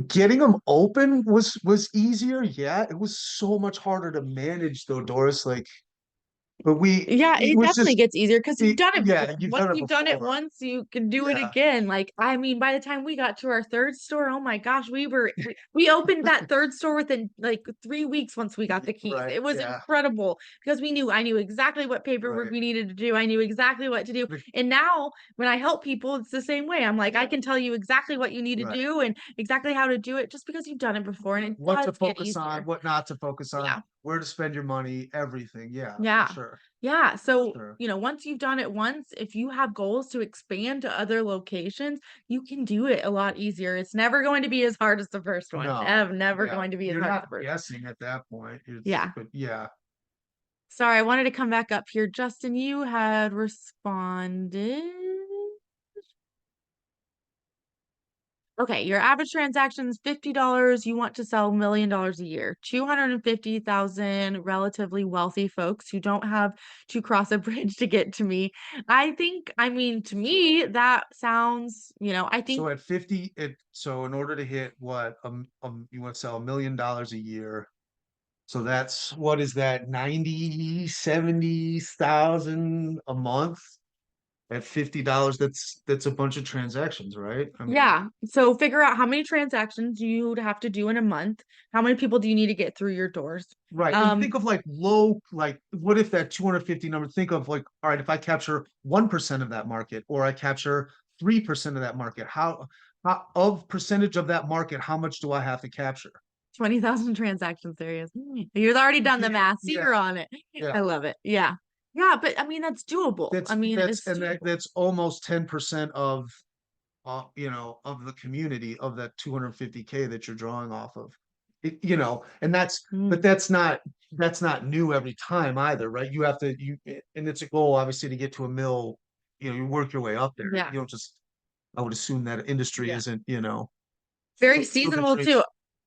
Getting them open was easier. Yeah, it was so much harder to manage though, Doris. Like But Yeah, it it was definitely just, gets easier because you've done it before. yeah, you've Once done it you've done it before. once, you can do it Yeah, again. Like, I mean, by the time we got to our third store, oh my gosh, we opened that third store within like 3 weeks once we got the keys. right. It was Yeah, incredible because I knew exactly what paperwork right. we needed to do. I knew exactly what to do. And now when I help people, it's the same way. I'm like, I can tell you exactly what you need to Right. do and exactly how to do it just because you've done it before. And it What to does get focus on, easier. what not to focus on, Yeah. where to spend your money, everything. Yeah, for Yeah. sure. Yeah. So, Sure. once you've done it once, if you have goals to expand to other locations, you can do it a lot easier. It's never going to be as hard as the first one. No, Never yeah, going to be as you're hard as not the first one. guessing at that point. It's, Yeah. but yeah. Sorry, I wanted to come back up here. Justin, you had responded. Okay, your average transaction is $50. You want to sell $1 million a year. 250,000 relatively wealthy folks who don't have to cross a bridge to get to me. I mean, to me, that sounds, I think, So at 50, so in order to hit what, you want to sell $1 million a year. So that's, what is that, 90, 70,000 a month at $50? That's a bunch of transactions, right? I mean, yeah. So figure out how many transactions you'd have to do in a month. How many people do you need to get through your doors? right. And Um, think of like low, like what if that 250 number, think of like, all right, if I capture 1% of that market, or I capture 3% of that market, how of percentage of that market, how much do I have to capture? 20,000 transactions there he is. You've already done the math. See, Yeah, you're on it. yeah. I love it. Yeah. Yeah, but I mean that's doable. I mean, That's it's and doable. that's almost 10% of of the community, of that 250K that you're drawing off of. And Mm, but that's not new every time either, right? You have to and it's a goal obviously to get to a mill. You work your way up there. yeah. You don't just, I would assume that industry Yeah. isn't, Very moving seasonal straight. too.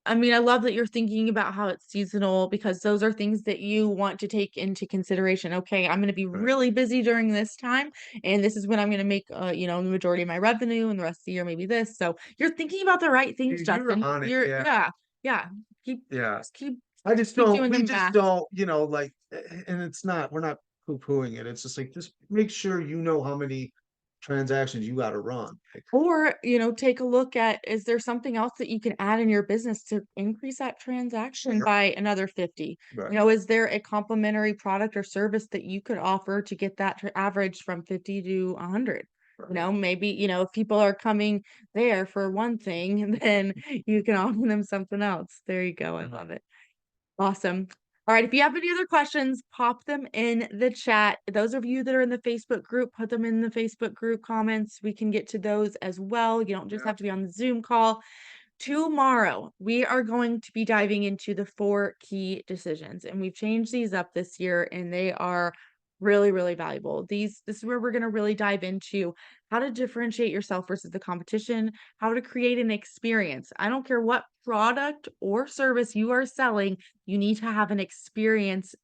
I mean, I love that you're thinking about how it's seasonal because those are things that you want to take into consideration. Okay, I'm going to be Right. really busy during this time, and this is when I'm going to make, the majority of my revenue, and the rest of the year maybe this. So you're thinking about the right things, You're Justin. on it. You're, Yeah. yeah, yeah. Keep, Yeah. just keep, I just keep don't, doing the we just math. don't, like, and it's not, we're not poo-pooing it. It's just like, just make sure you know how many transactions you gotta run. Like, Or, take a look at, is there something else that you can add in your business to increase that transaction sure. by another 50? Right. Is there a complementary product or service that you could offer to get that average from 50 to 100? Right. Maybe, if people are coming there for one thing, then you can offer them something else. There you go. I love it. Awesome. All right. If you have any other questions, pop them in the chat. Those of you that are in the Facebook group, put them in the Facebook group comments. We can get to those as well. You don't just Yeah. have to be on the Zoom call. Tomorrow, we are going to be diving into the 4 key decisions, and we've changed these up this year, and they are really, really valuable. This is where we're going to really dive into how to differentiate yourself versus the competition, how to create an experience. I don't care what product or service you are selling, you need to have an experience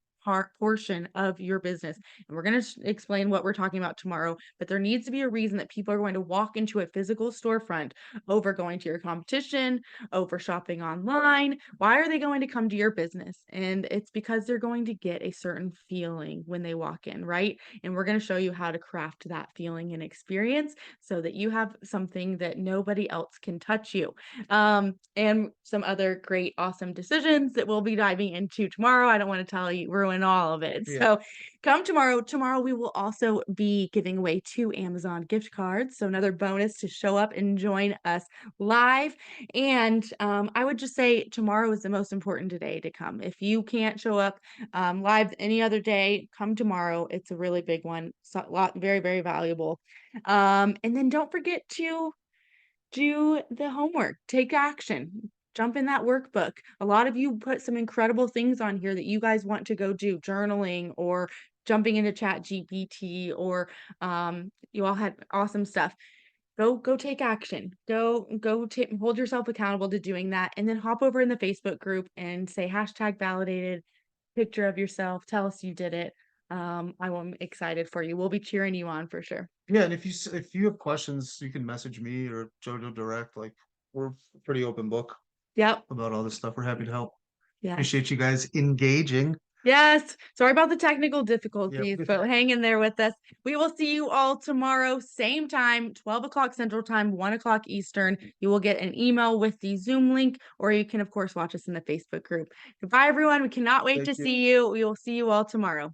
portion of your business. And we're going to explain what we're talking about tomorrow, but there needs to be a reason that people are going to walk into a physical storefront over going to your competition, over shopping online. Why are they going to come to your business? And it's because they're going to get a certain feeling when they walk in, right? And we're going to show you how to craft that feeling and experience so that you have something that nobody else can touch you. And some other great, awesome decisions that we'll be diving into tomorrow. I don't want to tell you, ruin all of it. Yeah. So come tomorrow. Tomorrow, we will also be giving away 2 Amazon gift cards. So another bonus to show up and join us live. And I would just say tomorrow is the most important day to come. If you can't show up live any other day, come tomorrow. It's a really big one. So, very, very valuable. And then don't forget to do the homework, take action, jump in that workbook. A lot of you put some incredible things on here that you guys want to go do, journaling or jumping into Chat GPT, or you all had awesome stuff. Go take action. Hold yourself accountable to doing that, and then hop over in the Facebook group and say #validated, picture of yourself, tell us you did it. I'm excited for you. We'll be cheering you on for sure. Yeah, and if you have questions, you can message me or Jojo direct. Like, we're a pretty open book Yep. about all this stuff. We're happy to help. Yes. Appreciate you guys engaging. Yes. Sorry about the technical difficulties, but hang in there with us. We will see you all tomorrow, same time, 12 o'clock Central Time, 1 o'clock Eastern. You will get an email with the Zoom link, or you can, of course, watch us in the Facebook group. Goodbye, everyone. We cannot wait to see you. We will see you all tomorrow.